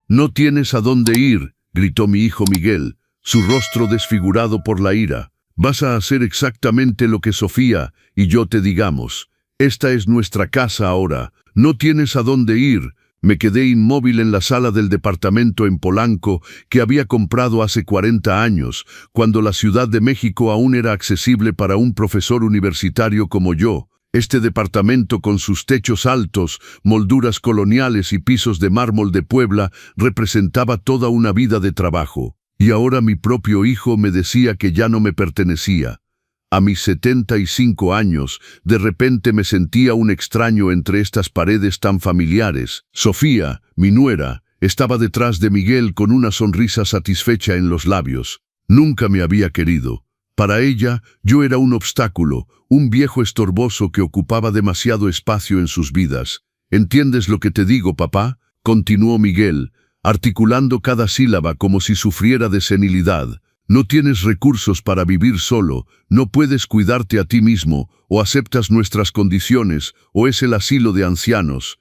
No tienes a dónde ir, gritó mi hijo Miguel, su rostro desfigurado por la ira. Vas a hacer exactamente lo que Sofía y yo te digamos. Esta es nuestra casa ahora. No tienes a dónde ir. Me quedé inmóvil en la sala del departamento en Polanco que había comprado hace 40 años, cuando la Ciudad de México aún era accesible para un profesor universitario como yo. Este departamento, con sus techos altos, molduras coloniales y pisos de mármol de Puebla, representaba toda una vida de trabajo. Y ahora mi propio hijo me decía que ya no me pertenecía. A mis 75 años, de repente me sentía un extraño entre estas paredes tan familiares. Sofía, mi nuera, estaba detrás de Miguel con una sonrisa satisfecha en los labios. Nunca me había querido. Para ella, yo era un obstáculo, un viejo estorboso que ocupaba demasiado espacio en sus vidas. ¿Entiendes lo que te digo, papá?, continuó Miguel, articulando cada sílaba como si sufriera de senilidad. No tienes recursos para vivir solo, no puedes cuidarte a ti mismo, o aceptas nuestras condiciones, o es el asilo de ancianos,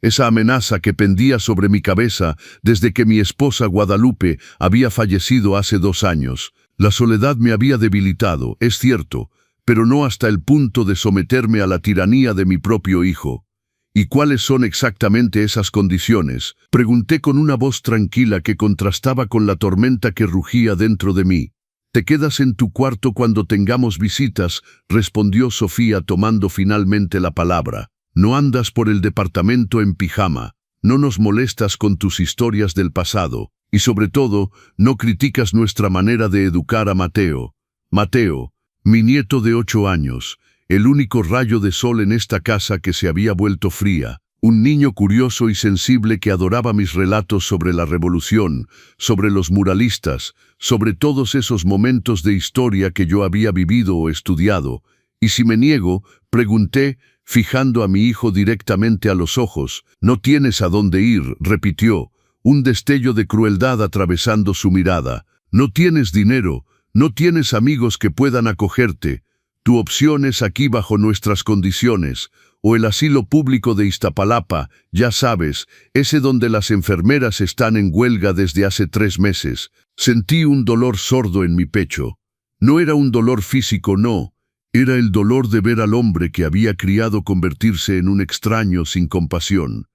esa amenaza que pendía sobre mi cabeza desde que mi esposa Guadalupe había fallecido hace 2 años. La soledad me había debilitado, es cierto, pero no hasta el punto de someterme a la tiranía de mi propio hijo. ¿Y cuáles son exactamente esas condiciones?, pregunté con una voz tranquila que contrastaba con la tormenta que rugía dentro de mí. «Te quedas en tu cuarto cuando tengamos visitas», respondió Sofía tomando finalmente la palabra. «No andas por el departamento en pijama, no nos molestas con tus historias del pasado, y sobre todo, no criticas nuestra manera de educar a Mateo. Mateo, mi nieto de 8 años, el único rayo de sol en esta casa que se había vuelto fría, un niño curioso y sensible que adoraba mis relatos sobre la revolución, sobre los muralistas, sobre todos esos momentos de historia que yo había vivido o estudiado. Y si me niego, pregunté, fijando a mi hijo directamente a los ojos. «No tienes a dónde ir», repitió, un destello de crueldad atravesando su mirada. «No tienes dinero, no tienes amigos que puedan acogerte. Tu opción es aquí bajo nuestras condiciones, o el asilo público de Iztapalapa, ya sabes, ese donde las enfermeras están en huelga desde hace 3 meses. Sentí un dolor sordo en mi pecho. No era un dolor físico, no. Era el dolor de ver al hombre que había criado convertirse en un extraño sin compasión.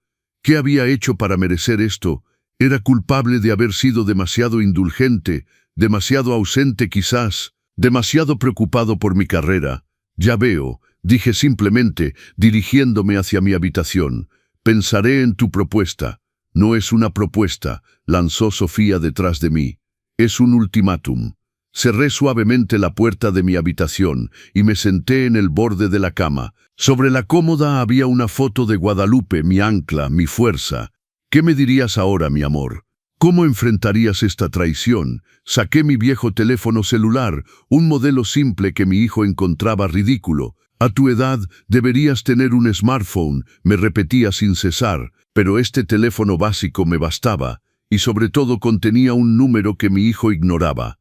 ¿Qué había hecho para merecer esto? Era culpable de haber sido demasiado indulgente, demasiado ausente quizás, demasiado preocupado por mi carrera. «Ya veo», dije simplemente, dirigiéndome hacia mi habitación. «Pensaré en tu propuesta». «No es una propuesta», lanzó Sofía detrás de mí. «Es un ultimátum». Cerré suavemente la puerta de mi habitación y me senté en el borde de la cama. Sobre la cómoda había una foto de Guadalupe, mi ancla, mi fuerza. «¿Qué me dirías ahora, mi amor? ¿Cómo enfrentarías esta traición?» Saqué mi viejo teléfono celular, un modelo simple que mi hijo encontraba ridículo. «A tu edad deberías tener un smartphone», me repetía sin cesar, pero este teléfono básico me bastaba, y sobre todo contenía un número que mi hijo ignoraba.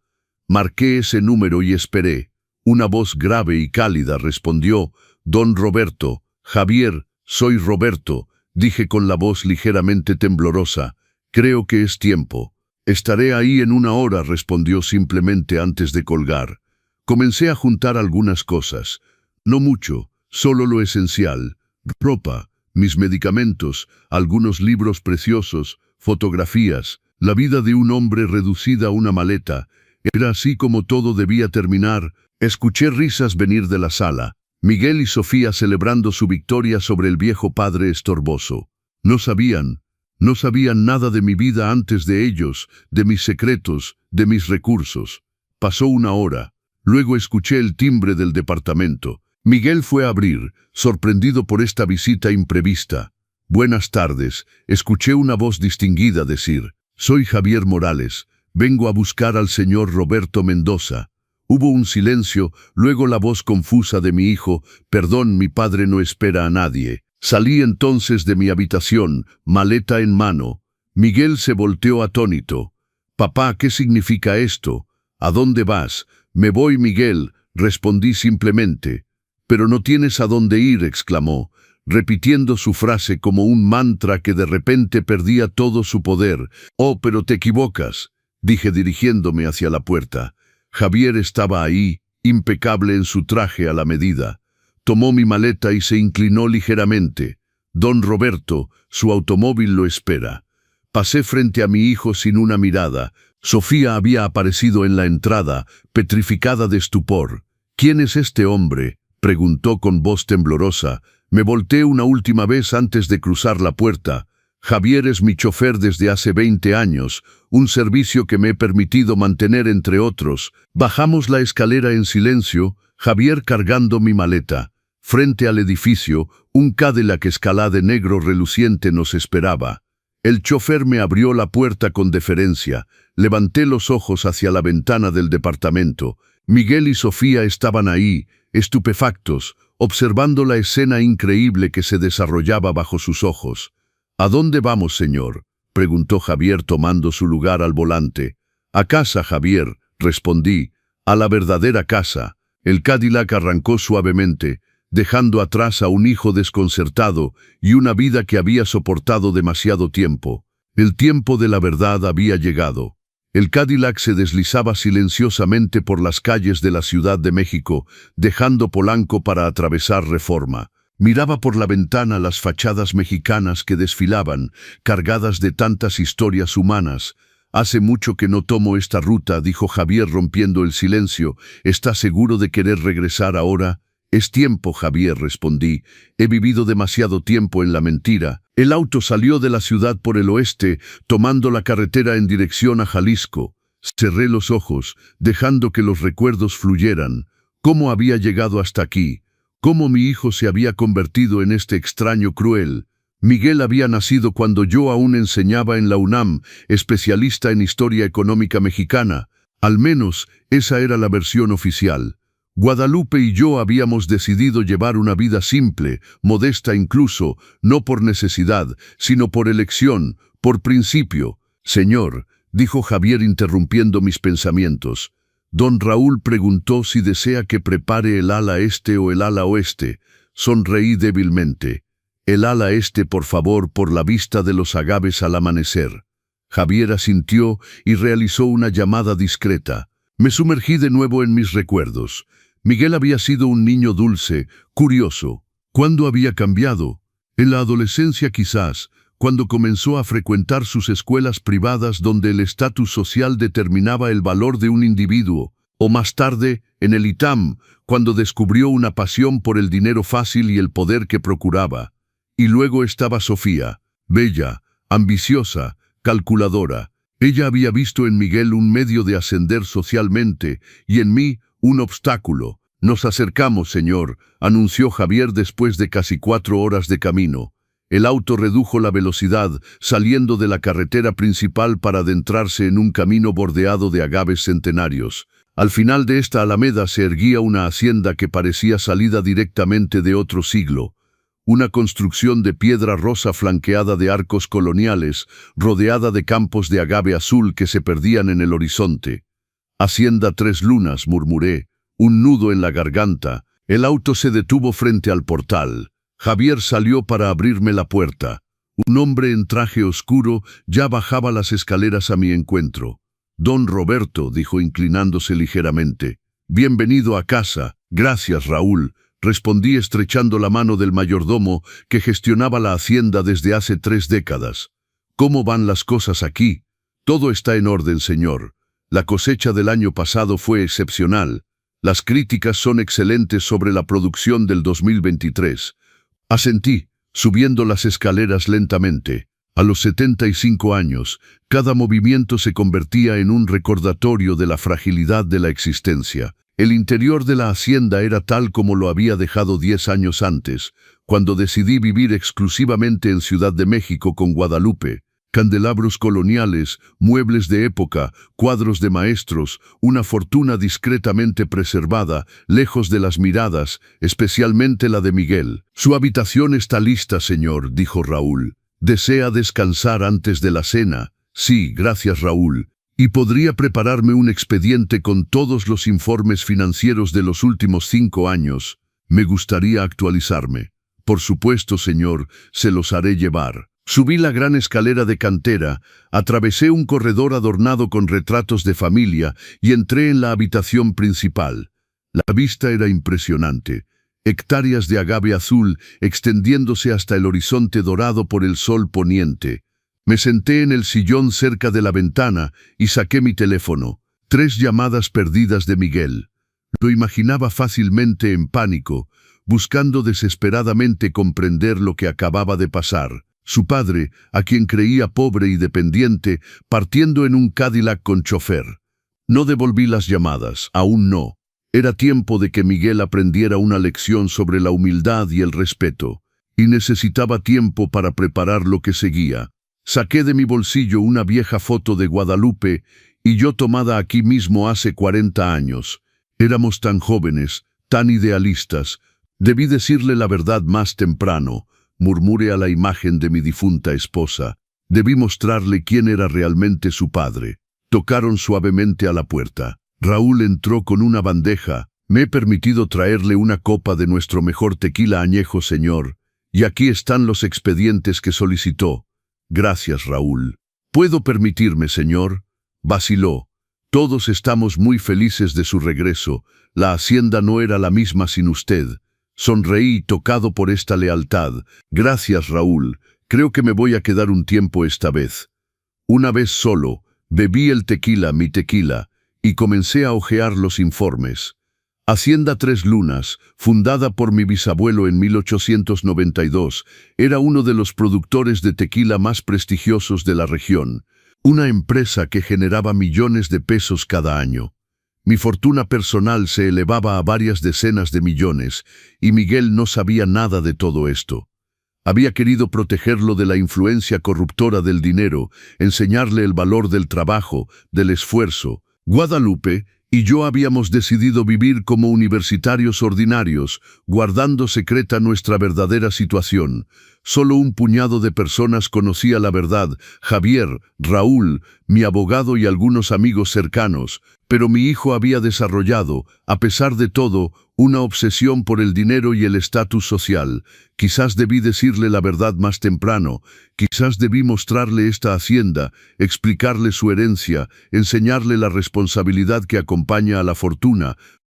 Marqué ese número y esperé. Una voz grave y cálida respondió: «Don Roberto». «Javier, soy Roberto», dije con la voz ligeramente temblorosa. «Creo que es tiempo». «Estaré ahí en 1 hora», respondió simplemente antes de colgar. Comencé a juntar algunas cosas. No mucho, solo lo esencial. Ropa, mis medicamentos, algunos libros preciosos, fotografías, la vida de un hombre reducida a una maleta. Era así como todo debía terminar. Escuché risas venir de la sala. Miguel y Sofía celebrando su victoria sobre el viejo padre estorboso. No sabían nada de mi vida antes de ellos, de mis secretos, de mis recursos. Pasó 1 hora. Luego escuché el timbre del departamento. Miguel fue a abrir, sorprendido por esta visita imprevista. «Buenas tardes», escuché una voz distinguida decir. «Soy Javier Morales. Vengo a buscar al señor Roberto Mendoza». Hubo un silencio, luego la voz confusa de mi hijo: «Perdón, mi padre no espera a nadie». Salí entonces de mi habitación, maleta en mano. Miguel se volteó atónito. «Papá, ¿qué significa esto? ¿A dónde vas?» «Me voy, Miguel», respondí simplemente. «Pero no tienes a dónde ir», exclamó. repitiendo su frase como un mantra que de repente perdía todo su poder. «Oh, pero te equivocas», dije dirigiéndome hacia la puerta. Javier estaba ahí, impecable en su traje a la medida. Tomó mi maleta y se inclinó ligeramente. «Don Roberto, su automóvil lo espera». Pasé frente a mi hijo sin una mirada. Sofía había aparecido en la entrada, petrificada de estupor. «¿Quién es este hombre?», preguntó con voz temblorosa. Me volteé una última vez antes de cruzar la puerta. «Javier es mi chofer desde hace 20 años, un servicio que me he permitido mantener entre otros». Bajamos la escalera en silencio, Javier cargando mi maleta. Frente al edificio, un Cadillac Escalade negro reluciente nos esperaba. El chofer me abrió la puerta con deferencia. Levanté los ojos hacia la ventana del departamento. Miguel y Sofía estaban ahí, estupefactos, observando la escena increíble que se desarrollaba bajo sus ojos. «¿A dónde vamos, señor?», preguntó Javier tomando su lugar al volante. «A casa, Javier», respondí, «a la verdadera casa». El Cadillac arrancó suavemente, dejando atrás a un hijo desconcertado y una vida que había soportado demasiado tiempo. El tiempo de la verdad había llegado. El Cadillac se deslizaba silenciosamente por las calles de la Ciudad de México, dejando Polanco para atravesar Reforma. Miraba por la ventana las fachadas mexicanas que desfilaban, cargadas de tantas historias humanas. «Hace mucho que no tomo esta ruta», dijo Javier rompiendo el silencio. «¿Está seguro de querer regresar ahora?» «Es tiempo, Javier», respondí. «He vivido demasiado tiempo en la mentira». El auto salió de la ciudad por el oeste, tomando la carretera en dirección a Jalisco. Cerré los ojos, dejando que los recuerdos fluyeran. ¿Cómo había llegado hasta aquí? ¿Cómo mi hijo se había convertido en este extraño cruel? Miguel había nacido cuando yo aún enseñaba en la UNAM, especialista en historia económica mexicana. Al menos, esa era la versión oficial. Guadalupe y yo habíamos decidido llevar una vida simple, modesta incluso, no por necesidad, sino por elección, por principio. «Señor», dijo Javier interrumpiendo mis pensamientos. «Don Raúl preguntó si desea que prepare el ala este o el ala oeste». Sonreí débilmente. «El ala este, por favor, por la vista de los agaves al amanecer». Javier asintió y realizó una llamada discreta. Me sumergí de nuevo en mis recuerdos. Miguel había sido un niño dulce, curioso. ¿Cuándo había cambiado? En la adolescencia quizás, cuando comenzó a frecuentar sus escuelas privadas donde el estatus social determinaba el valor de un individuo, o más tarde, en el ITAM, cuando descubrió una pasión por el dinero fácil y el poder que procuraba. Y luego estaba Sofía, bella, ambiciosa, calculadora. Ella había visto en Miguel un medio de ascender socialmente y en mí un obstáculo. «Nos acercamos, señor», anunció Javier después de casi 4 horas de camino. El auto redujo la velocidad, saliendo de la carretera principal para adentrarse en un camino bordeado de agaves centenarios. Al final de esta alameda se erguía una hacienda que parecía salida directamente de otro siglo. Una construcción de piedra rosa flanqueada de arcos coloniales, rodeada de campos de agave azul que se perdían en el horizonte. «Hacienda Tres Lunas», murmuré, un nudo en la garganta. El auto se detuvo frente al portal. Javier salió para abrirme la puerta. Un hombre en traje oscuro ya bajaba las escaleras a mi encuentro. «Don Roberto», dijo inclinándose ligeramente. «Bienvenido a casa». «Gracias, Raúl», respondí estrechando la mano del mayordomo que gestionaba la hacienda desde hace 3 décadas. «¿Cómo van las cosas aquí?» «Todo está en orden, señor. La cosecha del año pasado fue excepcional. Las críticas son excelentes sobre la producción del 2023. Asentí, subiendo las escaleras lentamente. A los 75 años, cada movimiento se convertía en un recordatorio de la fragilidad de la existencia. El interior de la hacienda era tal como lo había dejado 10 años antes, cuando decidí vivir exclusivamente en Ciudad de México con Guadalupe. Candelabros coloniales, muebles de época, cuadros de maestros, una fortuna discretamente preservada, lejos de las miradas, especialmente la de Miguel. «Su habitación está lista, señor», dijo Raúl. «¿Desea descansar antes de la cena?» «Sí, gracias, Raúl. ¿Y podría prepararme un expediente con todos los informes financieros de los últimos 5 años? Me gustaría actualizarme». Por supuesto, señor, se los haré llevar. Subí la gran escalera de cantera, atravesé un corredor adornado con retratos de familia y entré en la habitación principal. La vista era impresionante. Hectáreas de agave azul extendiéndose hasta el horizonte dorado por el sol poniente. Me senté en el sillón cerca de la ventana y saqué mi teléfono. 3 llamadas perdidas de Miguel. Lo imaginaba fácilmente en pánico, buscando desesperadamente comprender lo que acababa de pasar. Su padre, a quien creía pobre y dependiente, partiendo en un Cadillac con chofer. No devolví las llamadas, aún no. Era tiempo de que Miguel aprendiera una lección sobre la humildad y el respeto, y necesitaba tiempo para preparar lo que seguía. Saqué de mi bolsillo una vieja foto de Guadalupe y yo tomada aquí mismo hace 40 años. Éramos tan jóvenes, tan idealistas. Debí decirle la verdad más temprano, murmuré a la imagen de mi difunta esposa. Debí mostrarle quién era realmente su padre. Tocaron suavemente a la puerta. Raúl entró con una bandeja. Me he permitido traerle una copa de nuestro mejor tequila añejo, señor. Y aquí están los expedientes que solicitó. Gracias, Raúl. ¿Puedo permitirme, señor? Vaciló. Todos estamos muy felices de su regreso. La hacienda no era la misma sin usted. Sonreí tocado por esta lealtad. Gracias, Raúl. Creo que me voy a quedar un tiempo esta vez. Una vez solo, bebí el tequila, mi tequila, y comencé a hojear los informes. Hacienda Tres Lunas, fundada por mi bisabuelo en 1892, era uno de los productores de tequila más prestigiosos de la región, una empresa que generaba millones de pesos cada año. Mi fortuna personal se elevaba a varias decenas de millones, y Miguel no sabía nada de todo esto. Había querido protegerlo de la influencia corruptora del dinero, enseñarle el valor del trabajo, del esfuerzo. Guadalupe y yo habíamos decidido vivir como universitarios ordinarios, guardando secreta nuestra verdadera situación. Solo un puñado de personas conocía la verdad: Javier, Raúl, mi abogado y algunos amigos cercanos. Pero mi hijo había desarrollado, a pesar de todo, una obsesión por el dinero y el estatus social. Quizás debí decirle la verdad más temprano, quizás debí mostrarle esta hacienda, explicarle su herencia, enseñarle la responsabilidad que acompaña a la fortuna.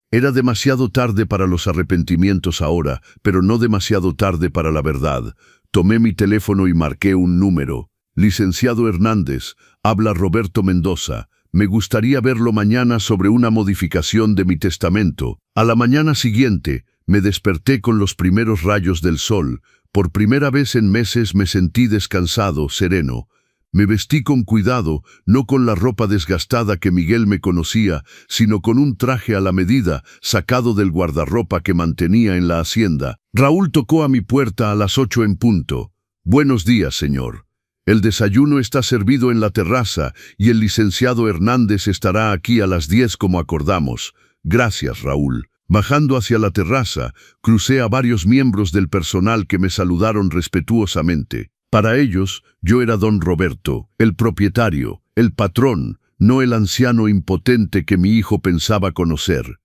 Era demasiado tarde para los arrepentimientos ahora, pero no demasiado tarde para la verdad. Tomé mi teléfono y marqué un número. Licenciado Hernández, habla Roberto Mendoza. Me gustaría verlo mañana sobre una modificación de mi testamento. A la mañana siguiente, me desperté con los primeros rayos del sol. Por primera vez en meses me sentí descansado, sereno. Me vestí con cuidado, no con la ropa desgastada que Miguel me conocía, sino con un traje a la medida, sacado del guardarropa que mantenía en la hacienda. Raúl tocó a mi puerta a las 8 en punto. Buenos días, señor. El desayuno está servido en la terraza y el licenciado Hernández estará aquí a las 10 como acordamos. Gracias, Raúl. Bajando hacia la terraza, crucé a varios miembros del personal que me saludaron respetuosamente. Para ellos, yo era don Roberto, el propietario, el patrón, no el anciano impotente que mi hijo pensaba conocer.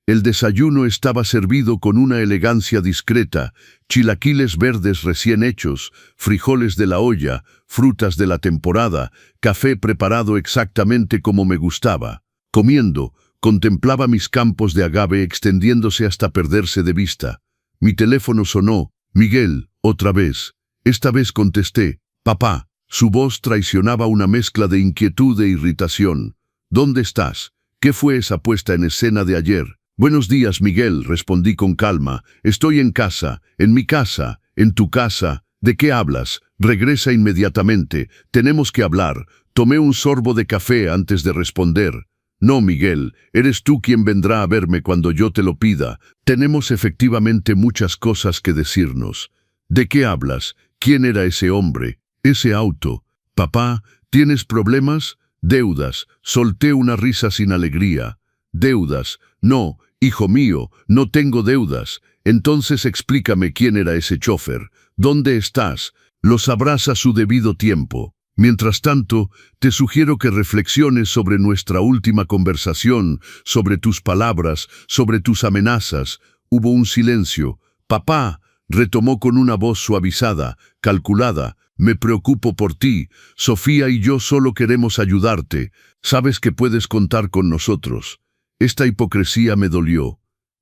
El desayuno estaba servido con una elegancia discreta: chilaquiles verdes recién hechos, frijoles de la olla, frutas de la temporada, café preparado exactamente como me gustaba. Comiendo, contemplaba mis campos de agave extendiéndose hasta perderse de vista. Mi teléfono sonó. Miguel, otra vez. Esta vez contesté. Papá. Su voz traicionaba una mezcla de inquietud e irritación. ¿Dónde estás? ¿Qué fue esa puesta en escena de ayer? Buenos días, Miguel, respondí con calma. Estoy en casa, en mi casa, en tu casa. ¿De qué hablas? Regresa inmediatamente. Tenemos que hablar. Tomé un sorbo de café antes de responder. No, Miguel, eres tú quien vendrá a verme cuando yo te lo pida. Tenemos efectivamente muchas cosas que decirnos. ¿De qué hablas? ¿Quién era ese hombre? Ese auto. Papá, ¿tienes problemas? Deudas. Solté una risa sin alegría. Deudas. No, hijo mío, no tengo deudas. Entonces explícame quién era ese chofer. ¿Dónde estás? Lo sabrás a su debido tiempo. Mientras tanto, te sugiero que reflexiones sobre nuestra última conversación, sobre tus palabras, sobre tus amenazas. Hubo un silencio. Papá, retomó con una voz suavizada, calculada. Me preocupo por ti. Sofía y yo solo queremos ayudarte. Sabes que puedes contar con nosotros. Esta hipocresía me dolió.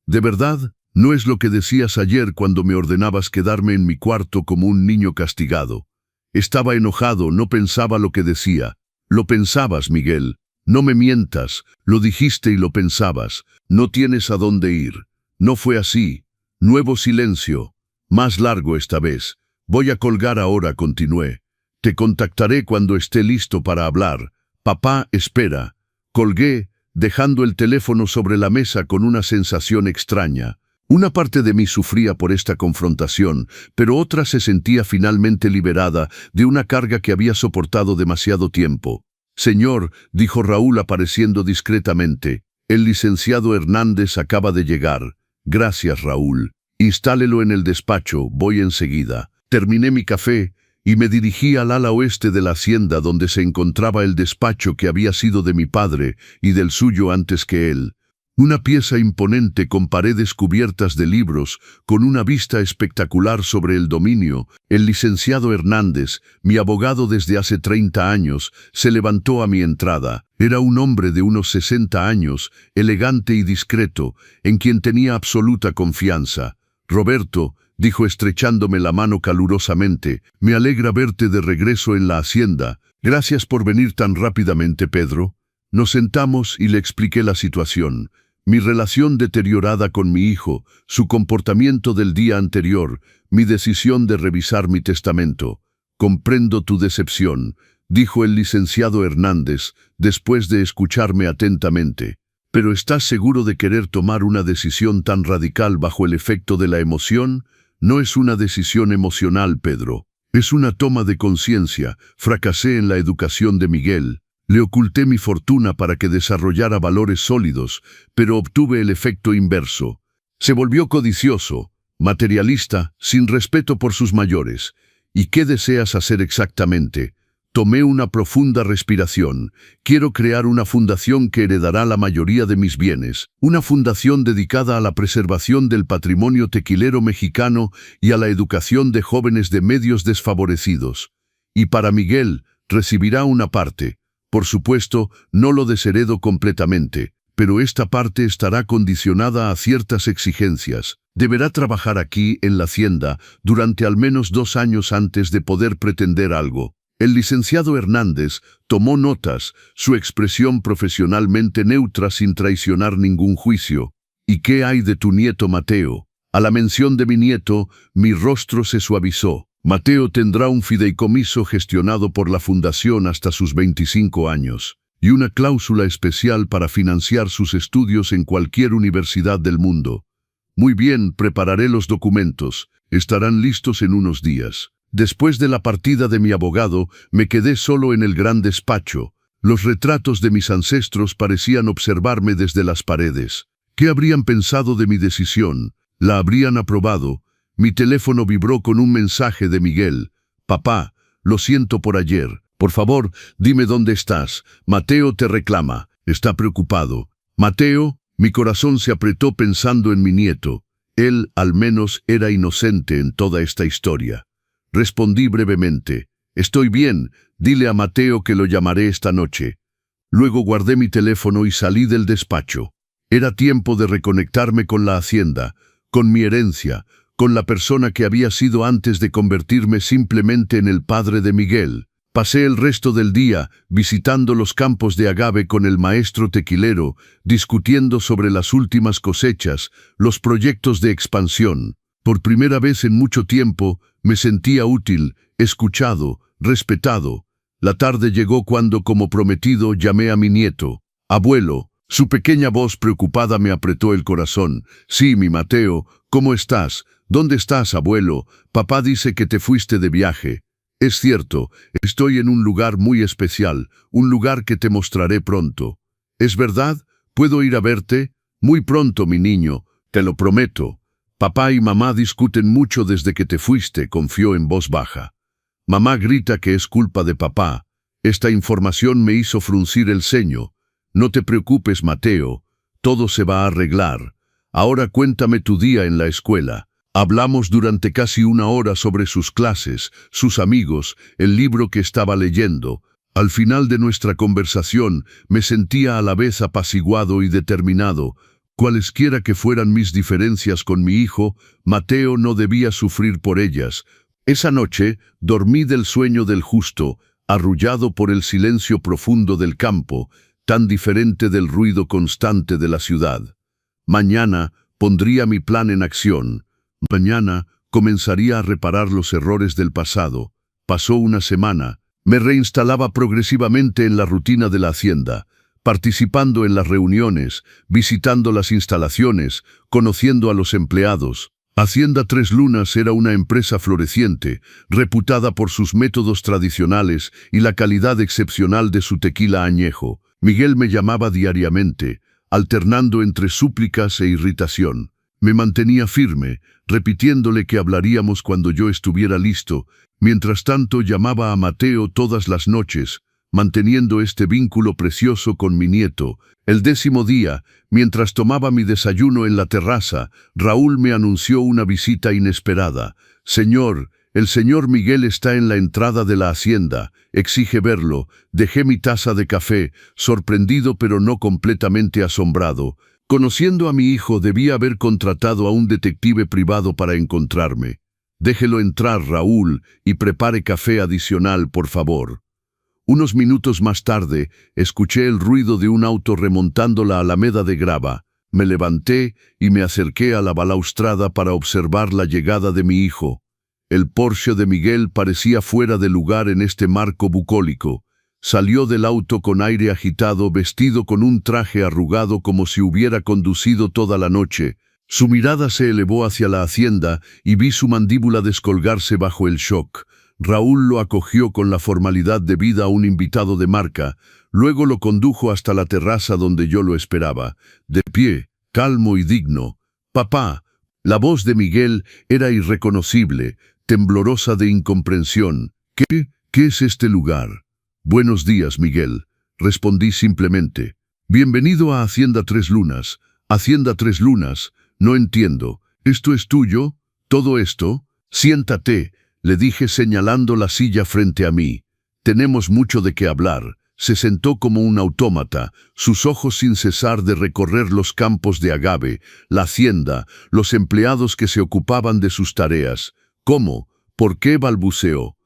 ¿De verdad? No es lo que decías ayer cuando me ordenabas quedarme en mi cuarto como un niño castigado. Estaba enojado, no pensaba lo que decía. Lo pensabas, Miguel. No me mientas. Lo dijiste y lo pensabas. No tienes a dónde ir. No fue así. Nuevo silencio. Más largo esta vez. Voy a colgar ahora, continué. Te contactaré cuando esté listo para hablar. Papá, espera. Colgué, dejando el teléfono sobre la mesa con una sensación extraña. Una parte de mí sufría por esta confrontación, pero otra se sentía finalmente liberada de una carga que había soportado demasiado tiempo. Señor, dijo Raúl apareciendo discretamente, el licenciado Hernández acaba de llegar. Gracias, Raúl. Instálelo en el despacho, voy enseguida. Terminé mi café y me dirigí al ala oeste de la hacienda donde se encontraba el despacho que había sido de mi padre y del suyo antes que él. Una pieza imponente con paredes cubiertas de libros, con una vista espectacular sobre el dominio. El licenciado Hernández, mi abogado desde hace 30 años, se levantó a mi entrada. Era un hombre de unos 60 años, elegante y discreto, en quien tenía absoluta confianza. Roberto, dijo estrechándome la mano calurosamente, me alegra verte de regreso en la hacienda. Gracias por venir tan rápidamente, Pedro. Nos sentamos y le expliqué la situación. Mi relación deteriorada con mi hijo, su comportamiento del día anterior, mi decisión de revisar mi testamento. Comprendo tu decepción, dijo el licenciado Hernández, después de escucharme atentamente. ¿Pero estás seguro de querer tomar una decisión tan radical bajo el efecto de la emoción? No es una decisión emocional, Pedro. Es una toma de conciencia. Fracasé en la educación de Miguel. Le oculté mi fortuna para que desarrollara valores sólidos, pero obtuve el efecto inverso. Se volvió codicioso, materialista, sin respeto por sus mayores. ¿Y qué deseas hacer exactamente? Tomé una profunda respiración. Quiero crear una fundación que heredará la mayoría de mis bienes. Una fundación dedicada a la preservación del patrimonio tequilero mexicano y a la educación de jóvenes de medios desfavorecidos. Y para Miguel, recibirá una parte. Por supuesto, no lo desheredo completamente, pero esta parte estará condicionada a ciertas exigencias. Deberá trabajar aquí, en la hacienda, durante al menos 2 años antes de poder pretender algo. El licenciado Hernández tomó notas, su expresión profesionalmente neutra sin traicionar ningún juicio. ¿Y qué hay de tu nieto Mateo? A la mención de mi nieto, mi rostro se suavizó. Mateo tendrá un fideicomiso gestionado por la fundación hasta sus 25 años, y una cláusula especial para financiar sus estudios en cualquier universidad del mundo. Muy bien, prepararé los documentos. Estarán listos en unos días. Después de la partida de mi abogado, me quedé solo en el gran despacho. Los retratos de mis ancestros parecían observarme desde las paredes. ¿Qué habrían pensado de mi decisión? ¿La habrían aprobado? Mi teléfono vibró con un mensaje de Miguel. Papá, lo siento por ayer. Por favor, dime dónde estás. Mateo te reclama. Está preocupado. Mateo, mi corazón se apretó pensando en mi nieto. Él, al menos, era inocente en toda esta historia. Respondí brevemente. Estoy bien. Dile a Mateo que lo llamaré esta noche. Luego guardé mi teléfono y salí del despacho. Era tiempo de reconectarme con la hacienda, con mi herencia, con la persona que había sido antes de convertirme simplemente en el padre de Miguel. Pasé el resto del día visitando los campos de agave con el maestro tequilero, discutiendo sobre las últimas cosechas, los proyectos de expansión. Por primera vez en mucho tiempo me sentía útil, escuchado, respetado. La tarde llegó cuando, como prometido, llamé a mi nieto. Abuelo. Su pequeña voz preocupada me apretó el corazón. Sí, mi Mateo, ¿cómo estás? ¿Dónde estás, abuelo? Papá dice que te fuiste de viaje. Es cierto, estoy en un lugar muy especial, un lugar que te mostraré pronto. ¿Es verdad? ¿Puedo ir a verte? Muy pronto, mi niño, te lo prometo. Papá y mamá discuten mucho desde que te fuiste, confió en voz baja. Mamá grita que es culpa de papá. Esta información me hizo fruncir el ceño. No te preocupes, Mateo, todo se va a arreglar. Ahora cuéntame tu día en la escuela. Hablamos durante casi una hora sobre sus clases, sus amigos, el libro que estaba leyendo. Al final de nuestra conversación me sentía a la vez apaciguado y determinado. Cualesquiera que fueran mis diferencias con mi hijo, Mateo no debía sufrir por ellas. Esa noche dormí del sueño del justo, arrullado por el silencio profundo del campo, tan diferente del ruido constante de la ciudad. Mañana pondría mi plan en acción. Mañana comenzaría a reparar los errores del pasado. Pasó una semana. Me reinstalaba progresivamente en la rutina de la hacienda, participando en las reuniones, visitando las instalaciones, conociendo a los empleados. Hacienda Tres Lunas era una empresa floreciente, reputada por sus métodos tradicionales y la calidad excepcional de su tequila añejo. Miguel me llamaba diariamente, alternando entre súplicas e irritación. Me mantenía firme, repitiéndole que hablaríamos cuando yo estuviera listo. Mientras tanto llamaba a Mateo todas las noches, manteniendo este vínculo precioso con mi nieto. El 10º día, mientras tomaba mi desayuno en la terraza, Raúl me anunció una visita inesperada. «Señor, el señor Miguel está en la entrada de la hacienda. Exige verlo». Dejé mi taza de café, sorprendido pero no completamente asombrado. Conociendo a mi hijo, debía haber contratado a un detective privado para encontrarme. «Déjelo entrar, Raúl, y prepare café adicional, por favor». Unos minutos más tarde, escuché el ruido de un auto remontando la alameda de grava. Me levanté y me acerqué a la balaustrada para observar la llegada de mi hijo. El Porsche de Miguel parecía fuera de lugar en este marco bucólico. Salió del auto con aire agitado, vestido con un traje arrugado como si hubiera conducido toda la noche. Su mirada se elevó hacia la hacienda y vi su mandíbula descolgarse bajo el shock. Raúl lo acogió con la formalidad debida a un invitado de marca. Luego lo condujo hasta la terraza donde yo lo esperaba, de pie, calmo y digno. «Papá». La voz de Miguel era irreconocible, temblorosa de incomprensión. ¿Qué es este lugar? «Buenos días, Miguel», respondí simplemente. «Bienvenido a Hacienda Tres Lunas». «Hacienda Tres Lunas, no entiendo. ¿Esto es tuyo? ¿Todo esto?» «Siéntate», le dije señalando la silla frente a mí. «Tenemos mucho de qué hablar». Se sentó como un autómata, sus ojos sin cesar de recorrer los campos de agave, la hacienda, los empleados que se ocupaban de sus tareas. «¿Cómo? ¿Por qué?», balbuceó.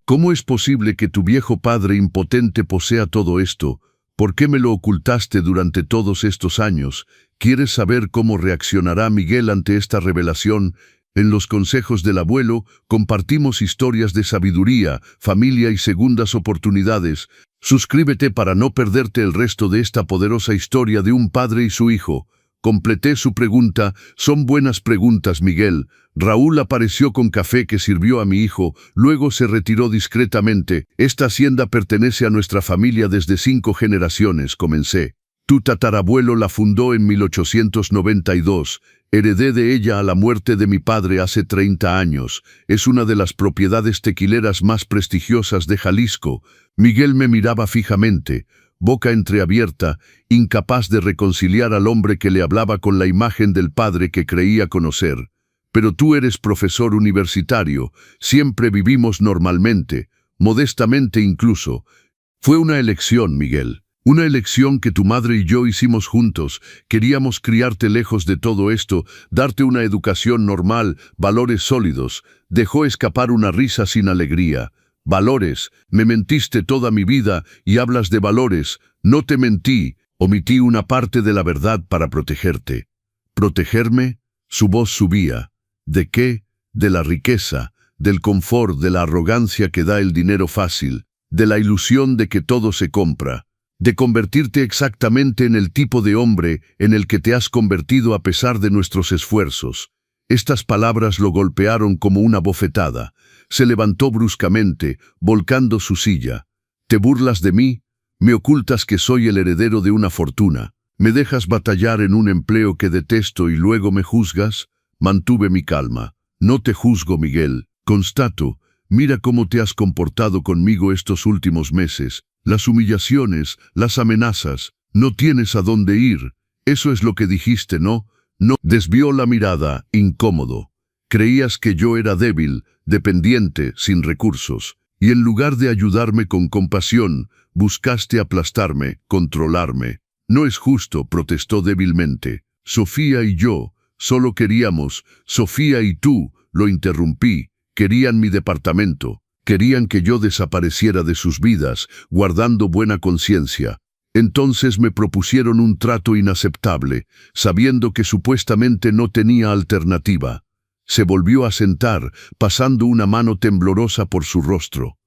«¿Cómo es posible que tu viejo padre impotente posea todo esto? ¿Por qué me lo ocultaste durante todos estos años? ¿Quieres saber cómo reaccionará Miguel ante esta revelación?» En los consejos del abuelo compartimos historias de sabiduría, familia y segundas oportunidades. Suscríbete para no perderte el resto de esta poderosa historia de un padre y su hijo. Completé su pregunta. «Son buenas preguntas, Miguel». Raúl apareció con café que sirvió a mi hijo, luego se retiró discretamente. «Esta hacienda pertenece a nuestra familia desde 5 generaciones», comencé. «Tu tatarabuelo la fundó en 1892. Heredé de ella a la muerte de mi padre hace 30 años. Es una de las propiedades tequileras más prestigiosas de Jalisco». Miguel me miraba fijamente, boca entreabierta, incapaz de reconciliar al hombre que le hablaba con la imagen del padre que creía conocer. «Pero tú eres profesor universitario. Siempre vivimos normalmente, modestamente incluso». «Fue una elección, Miguel. Una elección que tu madre y yo hicimos juntos. Queríamos criarte lejos de todo esto, darte una educación normal, valores sólidos». Dejó escapar una risa sin alegría. «Valores. Me mentiste toda mi vida y hablas de valores». «No te mentí. Omití una parte de la verdad para protegerte». «¿Protegerme?». Su voz subía. «¿De qué? De la riqueza, del confort, de la arrogancia que da el dinero fácil, de la ilusión de que todo se compra, de convertirte exactamente en el tipo de hombre en el que te has convertido a pesar de nuestros esfuerzos». Estas palabras lo golpearon como una bofetada. Se levantó bruscamente, volcando su silla. «¿Te burlas de mí? ¿Me ocultas que soy el heredero de una fortuna? ¿Me dejas batallar en un empleo que detesto y luego me juzgas?». Mantuve mi calma. «No te juzgo, Miguel. Constato. Mira cómo te has comportado conmigo estos últimos meses. Las humillaciones, las amenazas. No tienes a dónde ir. Eso es lo que dijiste, ¿no?». No. Desvió la mirada, incómodo. Creías que yo era débil, dependiente, sin recursos. Y en lugar de ayudarme con compasión, buscaste aplastarme, controlarme. No es justo, protestó débilmente. Sofía y yo solo queríamos, Sofía y tú, lo interrumpí, querían mi departamento. Querían que yo desapareciera de sus vidas, guardando buena conciencia. Entonces me propusieron un trato inaceptable, sabiendo que supuestamente no tenía alternativa. Se volvió a sentar, pasando una mano temblorosa por su rostro.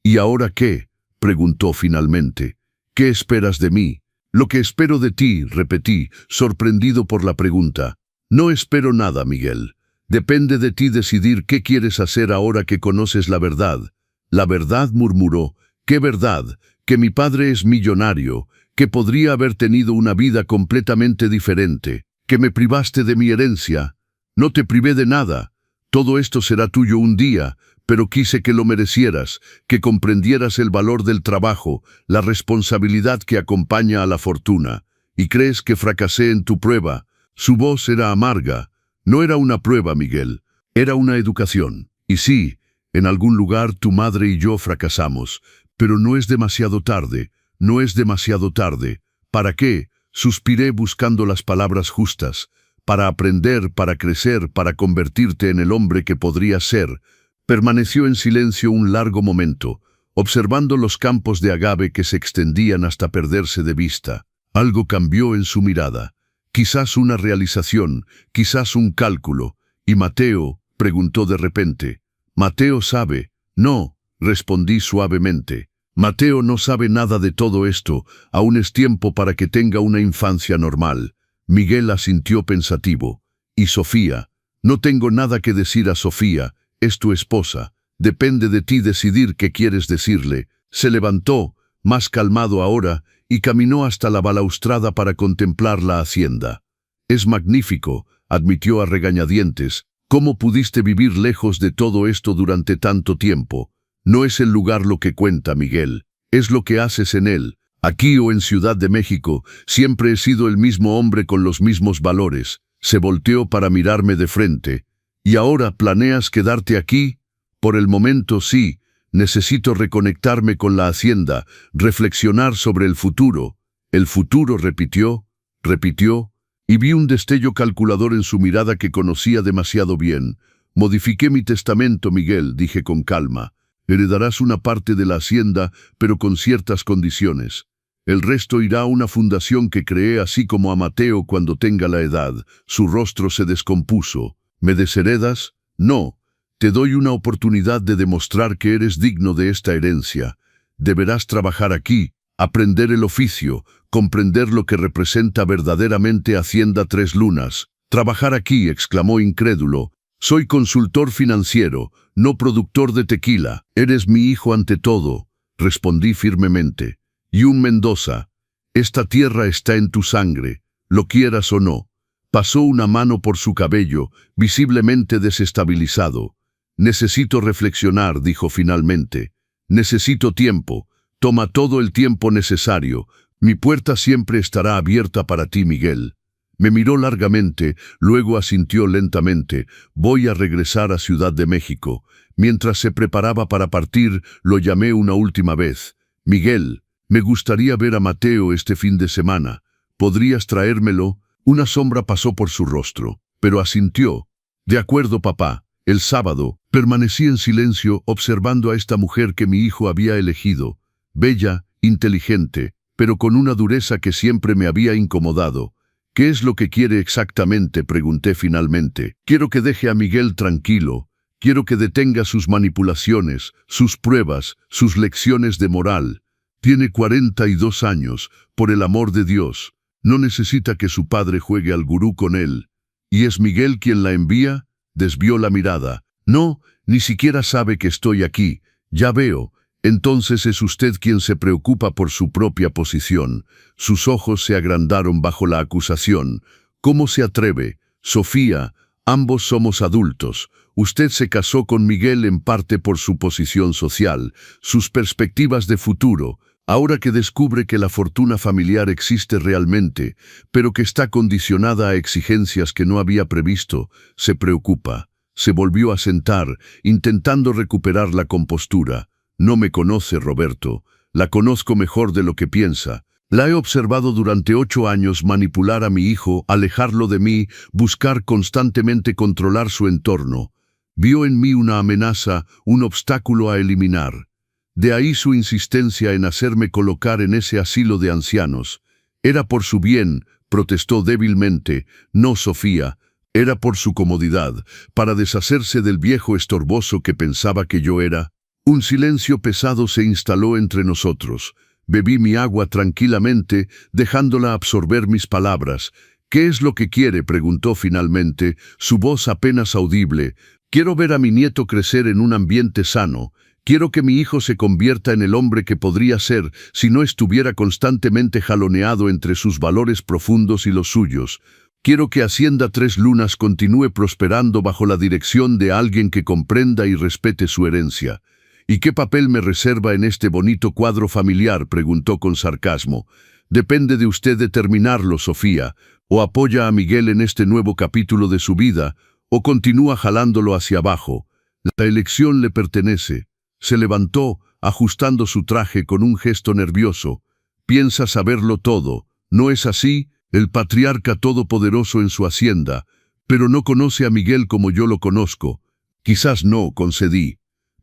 ¿Y ahora qué?, preguntó finalmente. ¿Qué esperas de mí? Lo que espero de ti, repetí, sorprendido por la pregunta. No espero nada, Miguel. Depende de ti decidir qué quieres hacer ahora que conoces la verdad. La verdad, murmuró. ¿Qué verdad? Que mi padre es millonario, que podría haber tenido una vida completamente diferente, que me privaste de mi herencia. No te privé de nada. Todo esto será tuyo un día, pero quise que lo merecieras, que comprendieras el valor del trabajo, la responsabilidad que acompaña a la fortuna. ¿Y crees que fracasé en tu prueba? Su voz era amarga. No era una prueba, Miguel. Era una educación. Y sí, en algún lugar tu madre y yo fracasamos. Pero no es demasiado tarde. No es demasiado tarde. ¿Para qué? Suspiré buscando las palabras justas. Para aprender, para crecer, para convertirte en el hombre que podrías ser. Permaneció en silencio un largo momento, observando los campos de agave que se extendían hasta perderse de vista. Algo cambió en su mirada. Quizás una realización, quizás un cálculo. ¿Y Mateo?, preguntó de repente. ¿Mateo sabe? No, respondí suavemente. Mateo no sabe nada de todo esto, aún es tiempo para que tenga una infancia normal. Miguel asintió pensativo. ¿Y Sofía? No tengo nada que decir a Sofía, es tu esposa. Depende de ti decidir qué quieres decirle. Se levantó, más calmado ahora, y caminó hasta la balaustrada para contemplar la hacienda. Es magnífico, admitió a regañadientes. ¿Cómo pudiste vivir lejos de todo esto durante tanto tiempo? No es el lugar lo que cuenta, Miguel. Es lo que haces en él. Aquí o en Ciudad de México, siempre he sido el mismo hombre con los mismos valores. Se volteó para mirarme de frente. ¿Y ahora planeas quedarte aquí? Por el momento sí. Necesito reconectarme con la hacienda, reflexionar sobre el futuro. El futuro, repitió, y vi un destello calculador en su mirada que conocía demasiado bien. Modifiqué mi testamento, Miguel, dije con calma. Heredarás una parte de la hacienda, pero con ciertas condiciones. El resto irá a una fundación que creé, así como a Mateo cuando tenga la edad. Su rostro se descompuso. ¿Me desheredas? No. Te doy una oportunidad de demostrar que eres digno de esta herencia. Deberás trabajar aquí, aprender el oficio, comprender lo que representa verdaderamente Hacienda Tres Lunas. Trabajar aquí, exclamó incrédulo. Soy consultor financiero, no productor de tequila. Eres mi hijo ante todo, respondí firmemente. Yun Mendoza, esta tierra está en tu sangre, lo quieras o no. Pasó una mano por su cabello, visiblemente desestabilizado. Necesito reflexionar, dijo finalmente. Necesito tiempo. Toma todo el tiempo necesario. Mi puerta siempre estará abierta para ti, Miguel. Me miró largamente, luego asintió lentamente. Voy a regresar a Ciudad de México. Mientras se preparaba para partir, lo llamé una última vez. Miguel, me gustaría ver a Mateo este fin de semana. ¿Podrías traérmelo? Una sombra pasó por su rostro, pero asintió. De acuerdo, papá. El sábado, permanecí en silencio observando a esta mujer que mi hijo había elegido. Bella, inteligente, pero con una dureza que siempre me había incomodado. ¿Qué es lo que quiere exactamente?, pregunté finalmente. Quiero que deje a Miguel tranquilo. Quiero que detenga sus manipulaciones, sus pruebas, sus lecciones de moral. Tiene 42 años, por el amor de Dios. No necesita que su padre juegue al gurú con él. ¿Y es Miguel quien la envía? Desvió la mirada. No, ni siquiera sabe que estoy aquí. Ya veo. Entonces es usted quien se preocupa por su propia posición. Sus ojos se agrandaron bajo la acusación. ¿Cómo se atreve? Sofía, ambos somos adultos. Usted se casó con Miguel en parte por su posición social, sus perspectivas de futuro. Ahora que descubre que la fortuna familiar existe realmente, pero que está condicionada a exigencias que no había previsto, se preocupa. Se volvió a sentar, intentando recuperar la compostura. No me conoce, Roberto. La conozco mejor de lo que piensa. La he observado durante 8 años manipular a mi hijo, alejarlo de mí, buscar constantemente controlar su entorno. Vio en mí una amenaza, un obstáculo a eliminar. De ahí su insistencia en hacerme colocar en ese asilo de ancianos. Era por su bien, protestó débilmente. No, Sofía. Era por su comodidad, para deshacerse del viejo estorboso que pensaba que yo era. Un silencio pesado se instaló entre nosotros. Bebí mi agua tranquilamente, dejándola absorber mis palabras. «¿Qué es lo que quiere?», preguntó finalmente, su voz apenas audible. «Quiero ver a mi nieto crecer en un ambiente sano. Quiero que mi hijo se convierta en el hombre que podría ser si no estuviera constantemente jaloneado entre sus valores profundos y los suyos. Quiero que Hacienda Tres Lunas continúe prosperando bajo la dirección de alguien que comprenda y respete su herencia». «¿Y qué papel me reserva en este bonito cuadro familiar?», preguntó con sarcasmo. «Depende de usted determinarlo, Sofía. O apoya a Miguel en este nuevo capítulo de su vida, o continúa jalándolo hacia abajo. La elección le pertenece». Se levantó, ajustando su traje con un gesto nervioso. «Piensa saberlo todo, ¿no es así? El patriarca todopoderoso en su hacienda. Pero no conoce a Miguel como yo lo conozco». «Quizás no», concedí.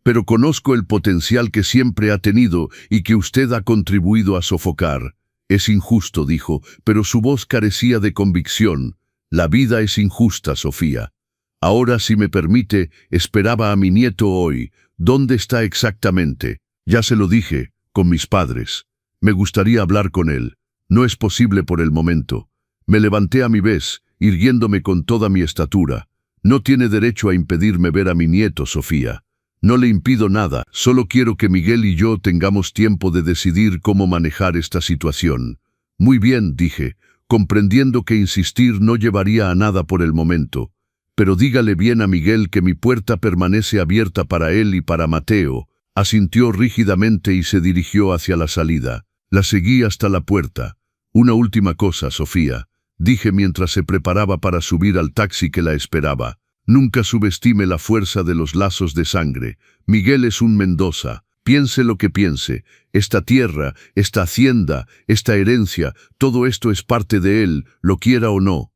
«Pero conozco el potencial que siempre ha tenido y que usted ha contribuido a sofocar». «Es injusto», dijo, pero su voz carecía de convicción. «La vida es injusta, Sofía. Ahora, si me permite, esperaba a mi nieto hoy. ¿Dónde está exactamente?» «Ya se lo dije, con mis padres. Me gustaría hablar con él. No es posible por el momento». Me levanté a mi vez, irguiéndome con toda mi estatura. «No tiene derecho a impedirme ver a mi nieto, Sofía». «No le impido nada, solo quiero que Miguel y yo tengamos tiempo de decidir cómo manejar esta situación». «Muy bien», dije, comprendiendo que insistir no llevaría a nada por el momento. «Pero dígale bien a Miguel que mi puerta permanece abierta para él y para Mateo». Asintió rígidamente y se dirigió hacia la salida. La seguí hasta la puerta. «Una última cosa, Sofía», dije mientras se preparaba para subir al taxi que la esperaba. «Nunca subestime la fuerza de los lazos de sangre. Miguel es un Mendoza. Piense lo que piense. Esta tierra, esta hacienda, esta herencia, todo esto es parte de él, lo quiera o no».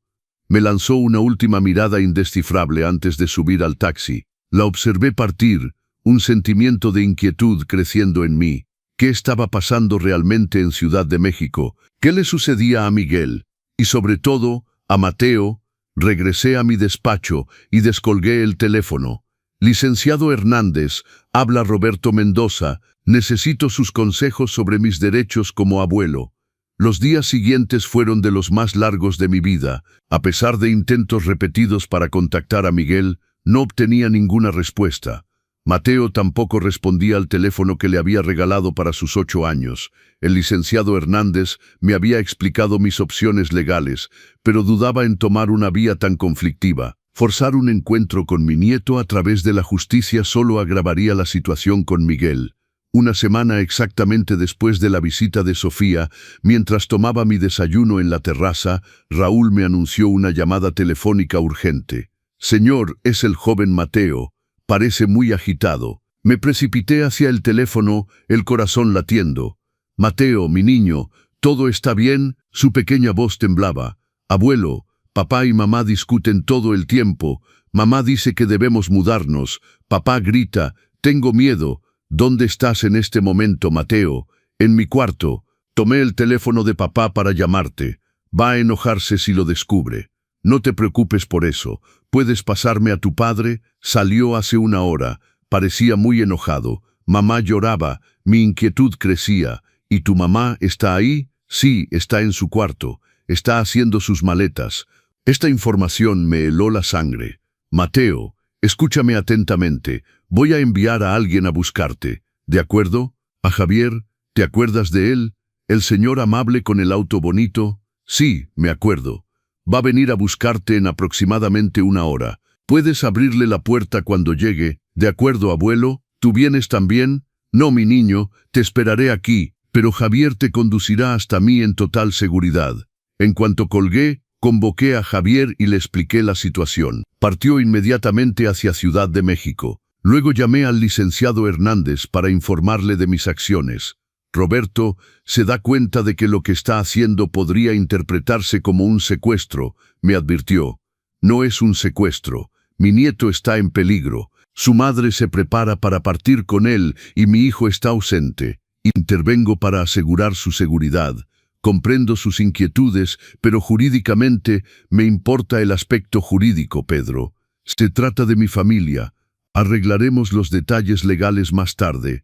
Me lanzó una última mirada indescifrable antes de subir al taxi. La observé partir, un sentimiento de inquietud creciendo en mí. ¿Qué estaba pasando realmente en Ciudad de México? ¿Qué le sucedía a Miguel? Y sobre todo, a Mateo. Regresé a mi despacho y descolgué el teléfono. «Licenciado Hernández, habla Roberto Mendoza. Necesito sus consejos sobre mis derechos como abuelo». Los días siguientes fueron de los más largos de mi vida. A pesar de intentos repetidos para contactar a Miguel, no obtenía ninguna respuesta. Mateo tampoco respondía al teléfono que le había regalado para sus 8 años. El licenciado Hernández me había explicado mis opciones legales, pero dudaba en tomar una vía tan conflictiva. Forzar un encuentro con mi nieto a través de la justicia solo agravaría la situación con Miguel. Una semana exactamente después de la visita de Sofía, mientras tomaba mi desayuno en la terraza, Raúl me anunció una llamada telefónica urgente. «Señor, es el joven Mateo. Parece muy agitado». Me precipité hacia el teléfono, el corazón latiendo. «Mateo, mi niño, ¿todo está bien?». Su pequeña voz temblaba. «Abuelo, papá y mamá discuten todo el tiempo. Mamá dice que debemos mudarnos. Papá grita, tengo miedo». «¿Dónde estás en este momento, Mateo?» «En mi cuarto. Tomé el teléfono de papá para llamarte. Va a enojarse si lo descubre. No te preocupes por eso. ¿Puedes pasarme a tu padre?» Salió hace 1 hora. Parecía muy enojado. Mamá lloraba. Mi inquietud crecía. «¿Y tu mamá está ahí?» «Sí, está en su cuarto. Está haciendo sus maletas». Esta información me heló la sangre. «Mateo, escúchame atentamente. Voy a enviar a alguien a buscarte. ¿De acuerdo? ¿A Javier? ¿Te acuerdas de él? ¿El señor amable con el auto bonito?» «Sí, me acuerdo. Va a venir a buscarte en aproximadamente 1 hora. Puedes abrirle la puerta cuando llegue». «¿De acuerdo, abuelo? ¿Tú vienes también?» «No, mi niño, te esperaré aquí, pero Javier te conducirá hasta mí en total seguridad». En cuanto colgué, Convoqué a Javier y le expliqué la situación. Partió inmediatamente hacia Ciudad de México. Luego llamé al licenciado Hernández para informarle de mis acciones. Roberto se da cuenta de que lo que está haciendo podría interpretarse como un secuestro, me advirtió. No es un secuestro. Mi nieto está en peligro. Su madre se prepara para partir con él y mi hijo está ausente. Intervengo para asegurar su seguridad. Comprendo sus inquietudes, pero jurídicamente me importa el aspecto jurídico, Pedro. Se trata de mi familia. Arreglaremos los detalles legales más tarde.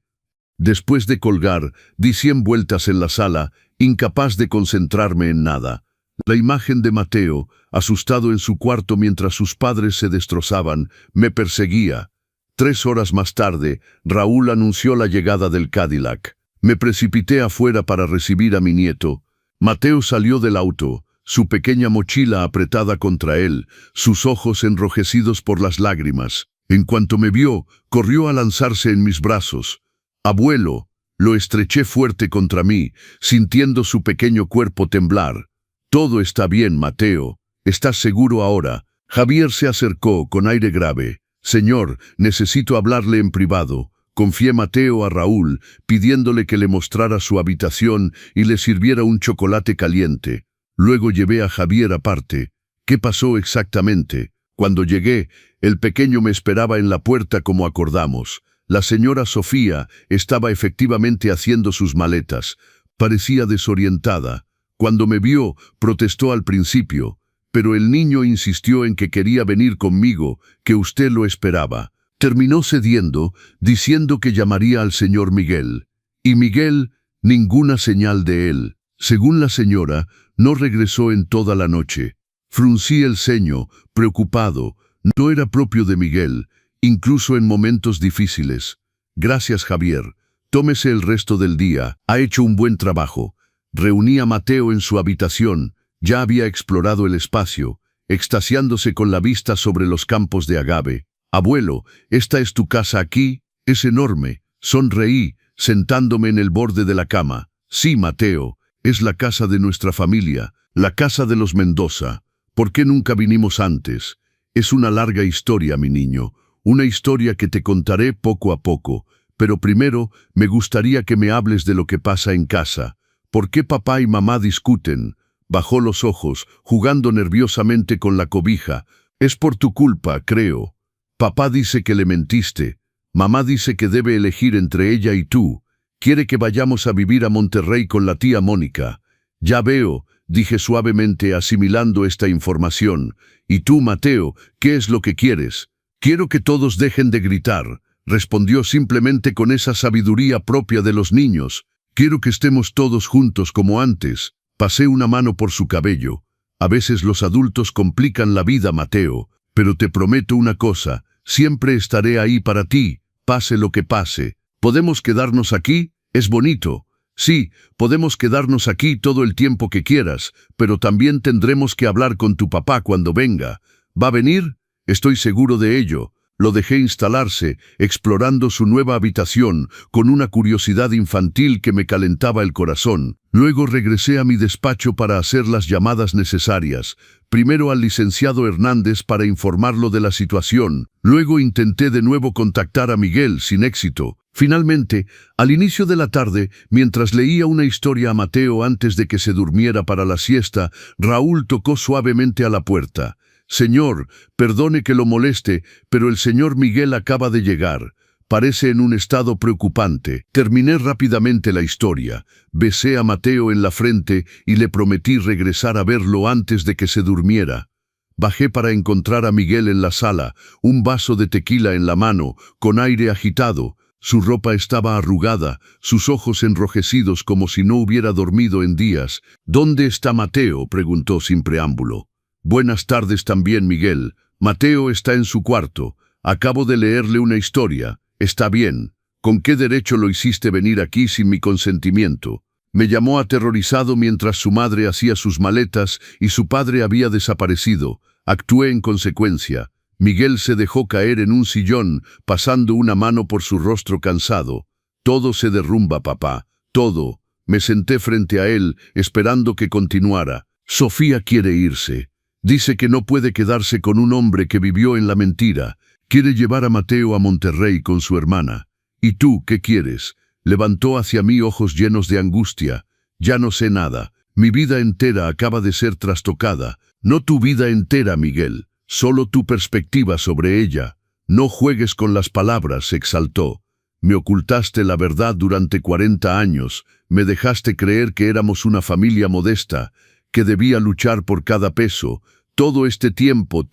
Después de colgar, di 100 vueltas en la sala, incapaz de concentrarme en nada. La imagen de Mateo, asustado en su cuarto mientras sus padres se destrozaban, me perseguía. 3 horas más tarde, Raúl anunció la llegada del Cadillac. Me precipité afuera para recibir a mi nieto. Mateo salió del auto, su pequeña mochila apretada contra él, sus ojos enrojecidos por las lágrimas. En cuanto me vio, corrió a lanzarse en mis brazos. «Abuelo», lo estreché fuerte contra mí, sintiendo su pequeño cuerpo temblar. «Todo está bien, Mateo. ¿Estás seguro ahora?» Javier se acercó con aire grave. «Señor, necesito hablarle en privado». Confié Mateo a Raúl, pidiéndole que le mostrara su habitación y le sirviera un chocolate caliente. Luego llevé a Javier aparte. ¿Qué pasó exactamente? Cuando llegué, el pequeño me esperaba en la puerta como acordamos. La señora Sofía estaba efectivamente haciendo sus maletas. Parecía desorientada. Cuando me vio, protestó al principio, pero el niño insistió en que quería venir conmigo, que usted lo esperaba. Terminó cediendo, diciendo que llamaría al señor Miguel. Y Miguel, ninguna señal de él. Según la señora, no regresó en toda la noche. Fruncí el ceño, preocupado. No era propio de Miguel, incluso en momentos difíciles. Gracias, Javier. Tómese el resto del día. Ha hecho un buen trabajo. Reuní a Mateo en su habitación. Ya había explorado el espacio, extasiándose con la vista sobre los campos de agave. «Abuelo, ¿esta es tu casa aquí? Es enorme». Sonreí, sentándome en el borde de la cama. «Sí, Mateo, es la casa de nuestra familia, la casa de los Mendoza. ¿Por qué nunca vinimos antes? Es una larga historia, mi niño, una historia que te contaré poco a poco, pero primero me gustaría que me hables de lo que pasa en casa. ¿Por qué papá y mamá discuten?» Bajó los ojos, jugando nerviosamente con la cobija. «Es por tu culpa, creo. Papá dice que le mentiste. Mamá dice que debe elegir entre ella y tú. Quiere que vayamos a vivir a Monterrey con la tía Mónica». «Ya veo», dije suavemente asimilando esta información. «¿Y tú, Mateo, qué es lo que quieres?» «Quiero que todos dejen de gritar», respondió simplemente con esa sabiduría propia de los niños. «Quiero que estemos todos juntos como antes». Pasé una mano por su cabello. «A veces los adultos complican la vida, Mateo, pero te prometo una cosa, siempre estaré ahí para ti, pase lo que pase. ¿Podemos quedarnos aquí? Es bonito». «Sí, podemos quedarnos aquí todo el tiempo que quieras, pero también tendremos que hablar con tu papá cuando venga. ¿Va a venir?» «Estoy seguro de ello». Lo dejé instalarse, explorando su nueva habitación, con una curiosidad infantil que me calentaba el corazón. Luego regresé a mi despacho para hacer las llamadas necesarias. Primero al licenciado Hernández para informarlo de la situación. Luego intenté de nuevo contactar a Miguel, sin éxito. Finalmente, al inicio de la tarde, mientras leía una historia a Mateo antes de que se durmiera para la siesta, Raúl tocó suavemente a la puerta. «Señor, perdone que lo moleste, pero el señor Miguel acaba de llegar. Parece en un estado preocupante». Terminé rápidamente la historia. Besé a Mateo en la frente y le prometí regresar a verlo antes de que se durmiera. Bajé para encontrar a Miguel en la sala, un vaso de tequila en la mano, con aire agitado. Su ropa estaba arrugada, sus ojos enrojecidos como si no hubiera dormido en días. «¿Dónde está Mateo?», preguntó sin preámbulo. «Buenas tardes también, Miguel. Mateo está en su cuarto. Acabo de leerle una historia. Está bien. ¿Con qué derecho lo hiciste venir aquí sin mi consentimiento?» Me llamó aterrorizado mientras su madre hacía sus maletas y su padre había desaparecido. Actué en consecuencia. Miguel se dejó caer en un sillón, pasando una mano por su rostro cansado. «Todo se derrumba, papá. Todo». Me senté frente a él, esperando que continuara. «Sofía quiere irse». Dice que no puede quedarse con un hombre que vivió en la mentira. Quiere llevar a Mateo a Monterrey con su hermana. ¿Y tú qué quieres? Levantó hacia mí ojos llenos de angustia. Ya no sé nada. Mi vida entera acaba de ser trastocada. No tu vida entera, Miguel. Solo tu perspectiva sobre ella. No juegues con las palabras, exaltó. Me ocultaste la verdad durante 40 años. Me dejaste creer que éramos una familia modesta, que debía luchar por cada peso. Todo este tiempo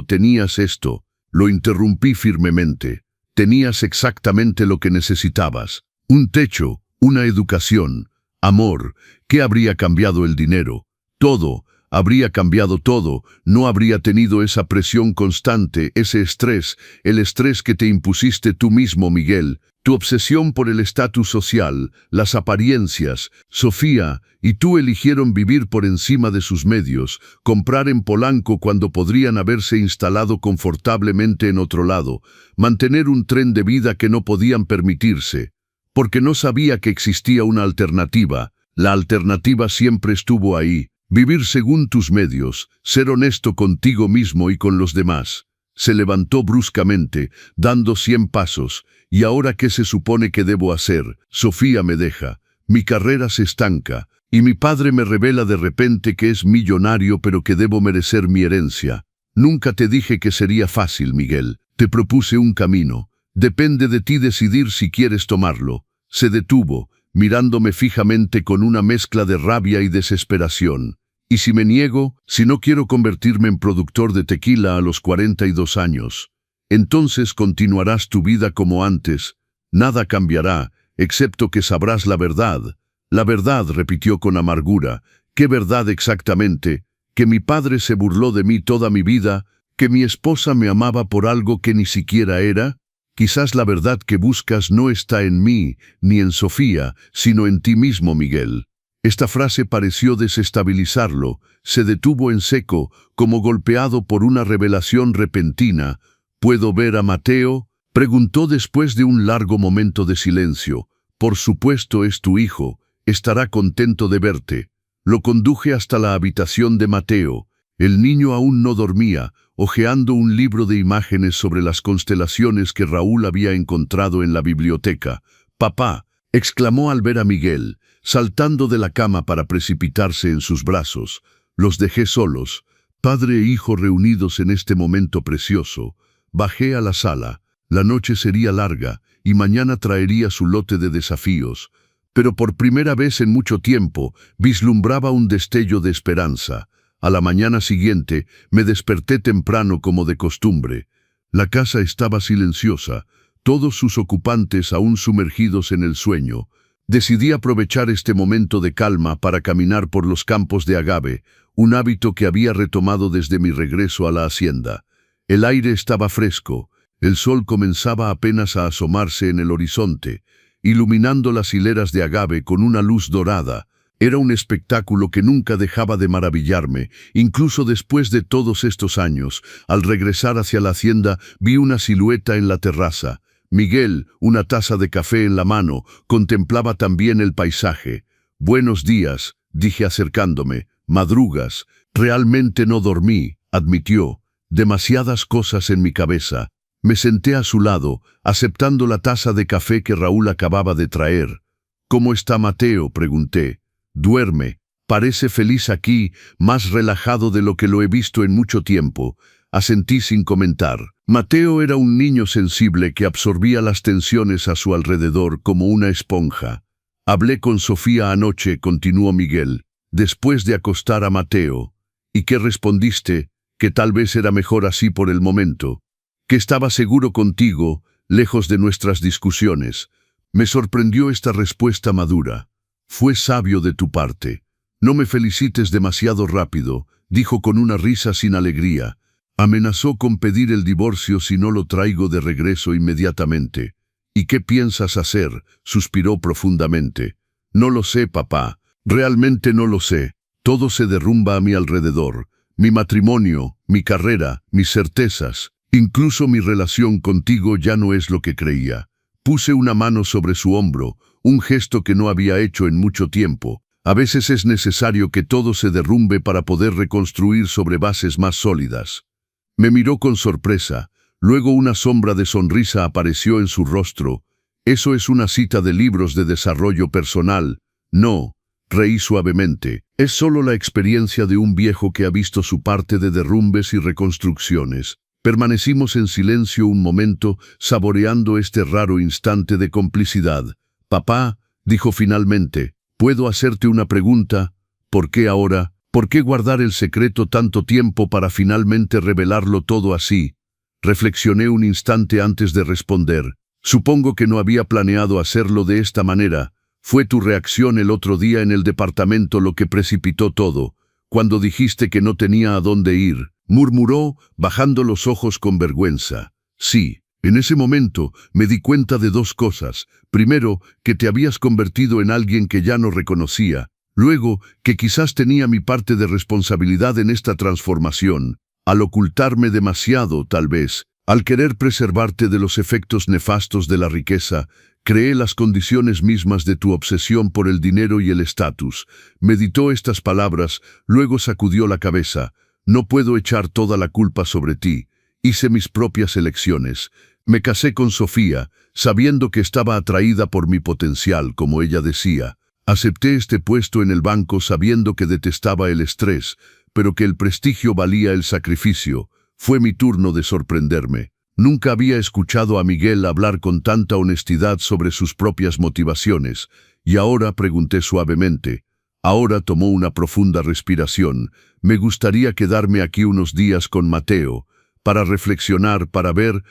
tenías esto. Lo interrumpí firmemente. Tenías exactamente lo que necesitabas. Un techo, una educación, amor. ¿Qué habría cambiado el dinero? Todo. Habría cambiado todo. No habría tenido esa presión constante, ese estrés, el estrés que te impusiste tú mismo, Miguel. Tu obsesión por el estatus social, las apariencias. Sofía y tú eligieron vivir por encima de sus medios, comprar en Polanco cuando podrían haberse instalado confortablemente en otro lado, mantener un tren de vida que no podían permitirse, porque no sabía que existía una alternativa. La alternativa siempre estuvo ahí. Vivir según tus medios, ser honesto contigo mismo y con los demás. Se levantó bruscamente, dando 100 pasos. ¿Y ahora qué se supone que debo hacer? Sofía me deja. Mi carrera se estanca. Y mi padre me revela de repente que es millonario pero que debo merecer mi herencia. Nunca te dije que sería fácil, Miguel. Te propuse un camino. Depende de ti decidir si quieres tomarlo. Se detuvo, mirándome fijamente con una mezcla de rabia y desesperación. ¿Y si me niego, si no quiero convertirme en productor de tequila a los 42 años? Entonces continuarás tu vida como antes. Nada cambiará, excepto que sabrás la verdad. La verdad, repitió con amargura. ¿Qué verdad exactamente? Que mi padre se burló de mí toda mi vida, que mi esposa me amaba por algo que ni siquiera era. Quizás la verdad que buscas no está en mí, ni en Sofía, sino en ti mismo, Miguel. Esta frase pareció desestabilizarlo. Se detuvo en seco, como golpeado por una revelación repentina. ¿Puedo ver a Mateo?, preguntó después de un largo momento de silencio. Por supuesto, es tu hijo. Estará contento de verte. Lo conduje hasta la habitación de Mateo. El niño aún no dormía, hojeando un libro de imágenes sobre las constelaciones que Raúl había encontrado en la biblioteca. «Papá», exclamó al ver a Miguel, saltando de la cama para precipitarse en sus brazos. Los dejé solos, padre e hijo reunidos en este momento precioso. Bajé a la sala. La noche sería larga y mañana traería su lote de desafíos. Pero por primera vez en mucho tiempo vislumbraba un destello de esperanza. A la mañana siguiente me desperté temprano como de costumbre. La casa estaba silenciosa, todos sus ocupantes aún sumergidos en el sueño. Decidí aprovechar este momento de calma para caminar por los campos de agave, un hábito que había retomado desde mi regreso a la hacienda. El aire estaba fresco, el sol comenzaba apenas a asomarse en el horizonte, iluminando las hileras de agave con una luz dorada. Era un espectáculo que nunca dejaba de maravillarme, incluso después de todos estos años. Al regresar hacia la hacienda, vi una silueta en la terraza. Miguel, una taza de café en la mano, contemplaba también el paisaje. «Buenos días», dije acercándome. «Madrugas». «Realmente no dormí», admitió. «Demasiadas cosas en mi cabeza». Me senté a su lado, aceptando la taza de café que Raúl acababa de traer. «¿Cómo está Mateo?», pregunté. «Duerme. Parece feliz aquí, más relajado de lo que lo he visto en mucho tiempo». Asentí sin comentar. Mateo era un niño sensible que absorbía las tensiones a su alrededor como una esponja. «Hablé con Sofía anoche», continuó Miguel, «después de acostar a Mateo». «¿Y qué respondiste?» «Que tal vez era mejor así por el momento. Que estaba seguro contigo, lejos de nuestras discusiones». Me sorprendió esta respuesta madura. «Fue sabio de tu parte. No me felicites demasiado rápido», dijo con una risa sin alegría. Amenazó con pedir el divorcio si no lo traigo de regreso inmediatamente. «¿Y qué piensas hacer?», suspiró profundamente. «No lo sé, papá. Realmente no lo sé. Todo se derrumba a mi alrededor. Mi matrimonio, mi carrera, mis certezas. Incluso mi relación contigo ya no es lo que creía». Puse una mano sobre su hombro, un gesto que no había hecho en mucho tiempo. A veces es necesario que todo se derrumbe para poder reconstruir sobre bases más sólidas. Me miró con sorpresa, luego una sombra de sonrisa apareció en su rostro. Eso es una cita de libros de desarrollo personal. No, reí suavemente. Es solo la experiencia de un viejo que ha visto su parte de derrumbes y reconstrucciones. Permanecimos en silencio un momento, saboreando este raro instante de complicidad. Papá, dijo finalmente, ¿puedo hacerte una pregunta? ¿Por qué ahora? ¿Por qué guardar el secreto tanto tiempo para finalmente revelarlo todo así? Reflexioné un instante antes de responder. Supongo que no había planeado hacerlo de esta manera. Fue tu reacción el otro día en el departamento lo que precipitó todo, cuando dijiste que no tenía a dónde ir, murmuró, bajando los ojos con vergüenza. Sí, en ese momento me di cuenta de dos cosas. Primero, que te habías convertido en alguien que ya no reconocía. Luego, que quizás tenía mi parte de responsabilidad en esta transformación. Al ocultarme demasiado, tal vez, al querer preservarte de los efectos nefastos de la riqueza, creé las condiciones mismas de tu obsesión por el dinero y el estatus. Meditó estas palabras, luego sacudió la cabeza. No puedo echar toda la culpa sobre ti. Hice mis propias elecciones. Me casé con Sofía, sabiendo que estaba atraída por mi potencial, como ella decía. Acepté este puesto en el banco sabiendo que detestaba el estrés, pero que el prestigio valía el sacrificio. Fue mi turno de sorprenderme. Nunca había escuchado a Miguel hablar con tanta honestidad sobre sus propias motivaciones, y ahora pregunté suavemente. Ahora tomó una profunda respiración. Me gustaría quedarme aquí unos días con Mateo, para reflexionar, para ver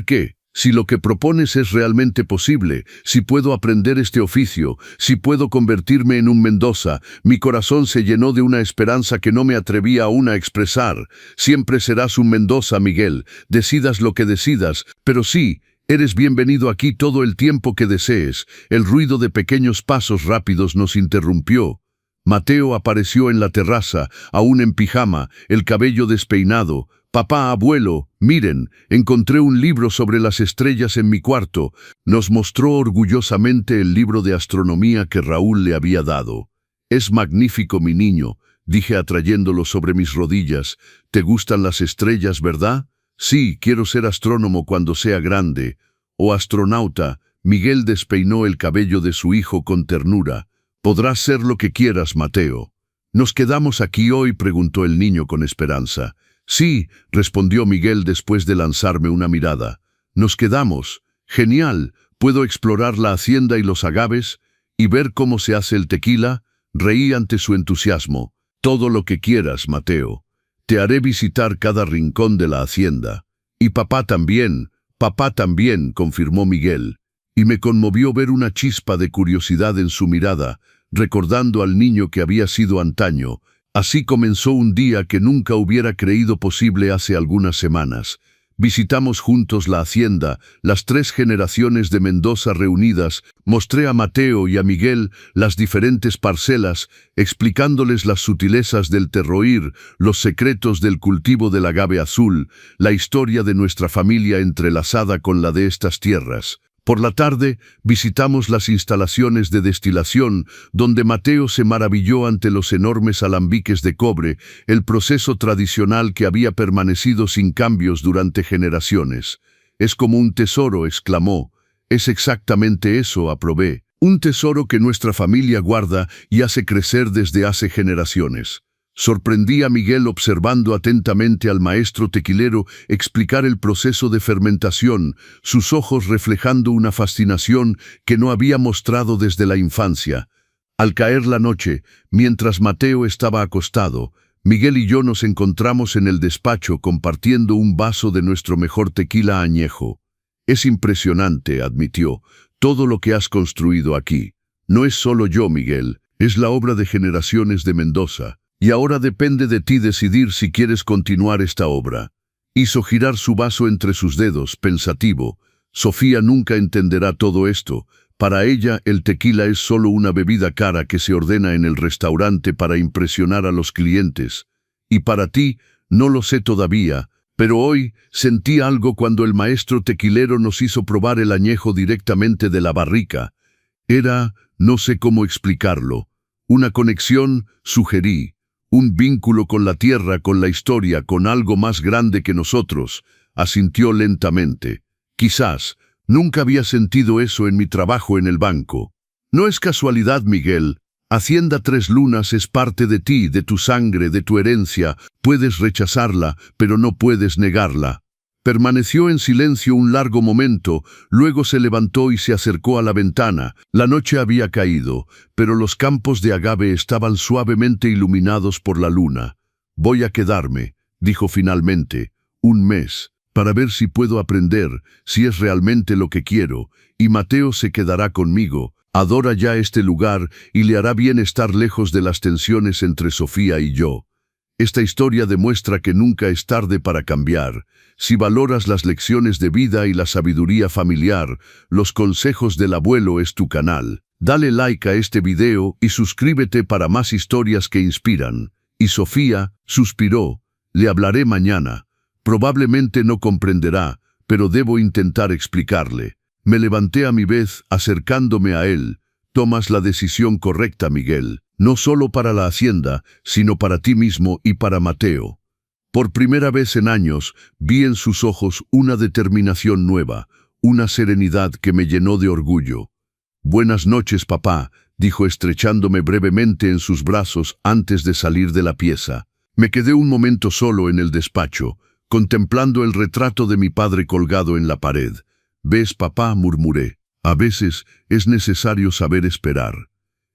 qué. Si lo que propones es realmente posible, si puedo aprender este oficio, si puedo convertirme en un Mendoza, mi corazón se llenó de una esperanza que no me atrevía aún a expresar. Siempre serás un Mendoza, Miguel, decidas lo que decidas, pero sí, eres bienvenido aquí todo el tiempo que desees. El ruido de pequeños pasos rápidos nos interrumpió. Mateo apareció en la terraza, aún en pijama, el cabello despeinado. Papá, abuelo, miren, encontré un libro sobre las estrellas en mi cuarto. Nos mostró orgullosamente el libro de astronomía que Raúl le había dado. Es magnífico, mi niño, dije atrayéndolo sobre mis rodillas. ¿Te gustan las estrellas, verdad? Sí, quiero ser astrónomo cuando sea grande. O astronauta. Miguel despeinó el cabello de su hijo con ternura. Podrás ser lo que quieras, Mateo. ¿Nos quedamos aquí hoy?, preguntó el niño con esperanza. Sí, respondió Miguel después de lanzarme una mirada. Nos quedamos. Genial. ¿Puedo explorar la hacienda y los agaves? ¿Y ver cómo se hace el tequila? Reí ante su entusiasmo. Todo lo que quieras, Mateo. Te haré visitar cada rincón de la hacienda. Y papá también, confirmó Miguel. Y me conmovió ver una chispa de curiosidad en su mirada, recordando al niño que había sido antaño. Así comenzó un día que nunca hubiera creído posible hace algunas semanas. Visitamos juntos la hacienda, las 3 generaciones de Mendoza reunidas. Mostré a Mateo y a Miguel las diferentes parcelas, explicándoles las sutilezas del terroir, los secretos del cultivo del agave azul, la historia de nuestra familia entrelazada con la de estas tierras. Por la tarde, visitamos las instalaciones de destilación, donde Mateo se maravilló ante los enormes alambiques de cobre, el proceso tradicional que había permanecido sin cambios durante generaciones. «Es como un tesoro», exclamó. «Es exactamente eso», aprobé. «Un tesoro que nuestra familia guarda y hace crecer desde hace generaciones». Sorprendí a Miguel observando atentamente al maestro tequilero explicar el proceso de fermentación, sus ojos reflejando una fascinación que no había mostrado desde la infancia. Al caer la noche, mientras Mateo estaba acostado, Miguel y yo nos encontramos en el despacho compartiendo un vaso de nuestro mejor tequila añejo. «Es impresionante», admitió, «todo lo que has construido aquí. No es solo yo, Miguel, es la obra de generaciones de Mendoza. Y ahora depende de ti decidir si quieres continuar esta obra». Hizo girar su vaso entre sus dedos, pensativo. Sofía nunca entenderá todo esto. Para ella, el tequila es solo una bebida cara que se ordena en el restaurante para impresionar a los clientes. Y para ti, no lo sé todavía, pero hoy sentí algo cuando el maestro tequilero nos hizo probar el añejo directamente de la barrica. Era, no sé cómo explicarlo, Una conexión, sugerí. Un vínculo con la tierra, con la historia, con algo más grande que nosotros, asintió lentamente. Quizás, nunca había sentido eso en mi trabajo en el banco. No es casualidad, Miguel. Hacienda Tres Lunas es parte de ti, de tu sangre, de tu herencia. Puedes rechazarla, pero no puedes negarla. Permaneció en silencio un largo momento, luego se levantó y se acercó a la ventana. La noche había caído, pero los campos de agave estaban suavemente iluminados por la luna. Voy a quedarme, dijo finalmente, un mes, para ver si puedo aprender, si es realmente lo que quiero, y Mateo se quedará conmigo. Adora ya este lugar y le hará bien estar lejos de las tensiones entre Sofía y yo. Esta historia demuestra que nunca es tarde para cambiar. Si valoras las lecciones de vida y la sabiduría familiar, Los Consejos del Abuelo es tu canal. Dale like a este video y suscríbete para más historias que inspiran. Y Sofía suspiró, le hablaré mañana. Probablemente no comprenderá, pero debo intentar explicarle. Me levanté a mi vez, acercándome a él. Tomas la decisión correcta, Miguel. No solo para la hacienda, sino para ti mismo y para Mateo. Por primera vez en años, vi en sus ojos una determinación nueva, una serenidad que me llenó de orgullo. Buenas noches, papá, dijo estrechándome brevemente en sus brazos antes de salir de la pieza. Me quedé un momento solo en el despacho, contemplando el retrato de mi padre colgado en la pared. «¿Ves, papá?», murmuré. «A veces es necesario saber esperar».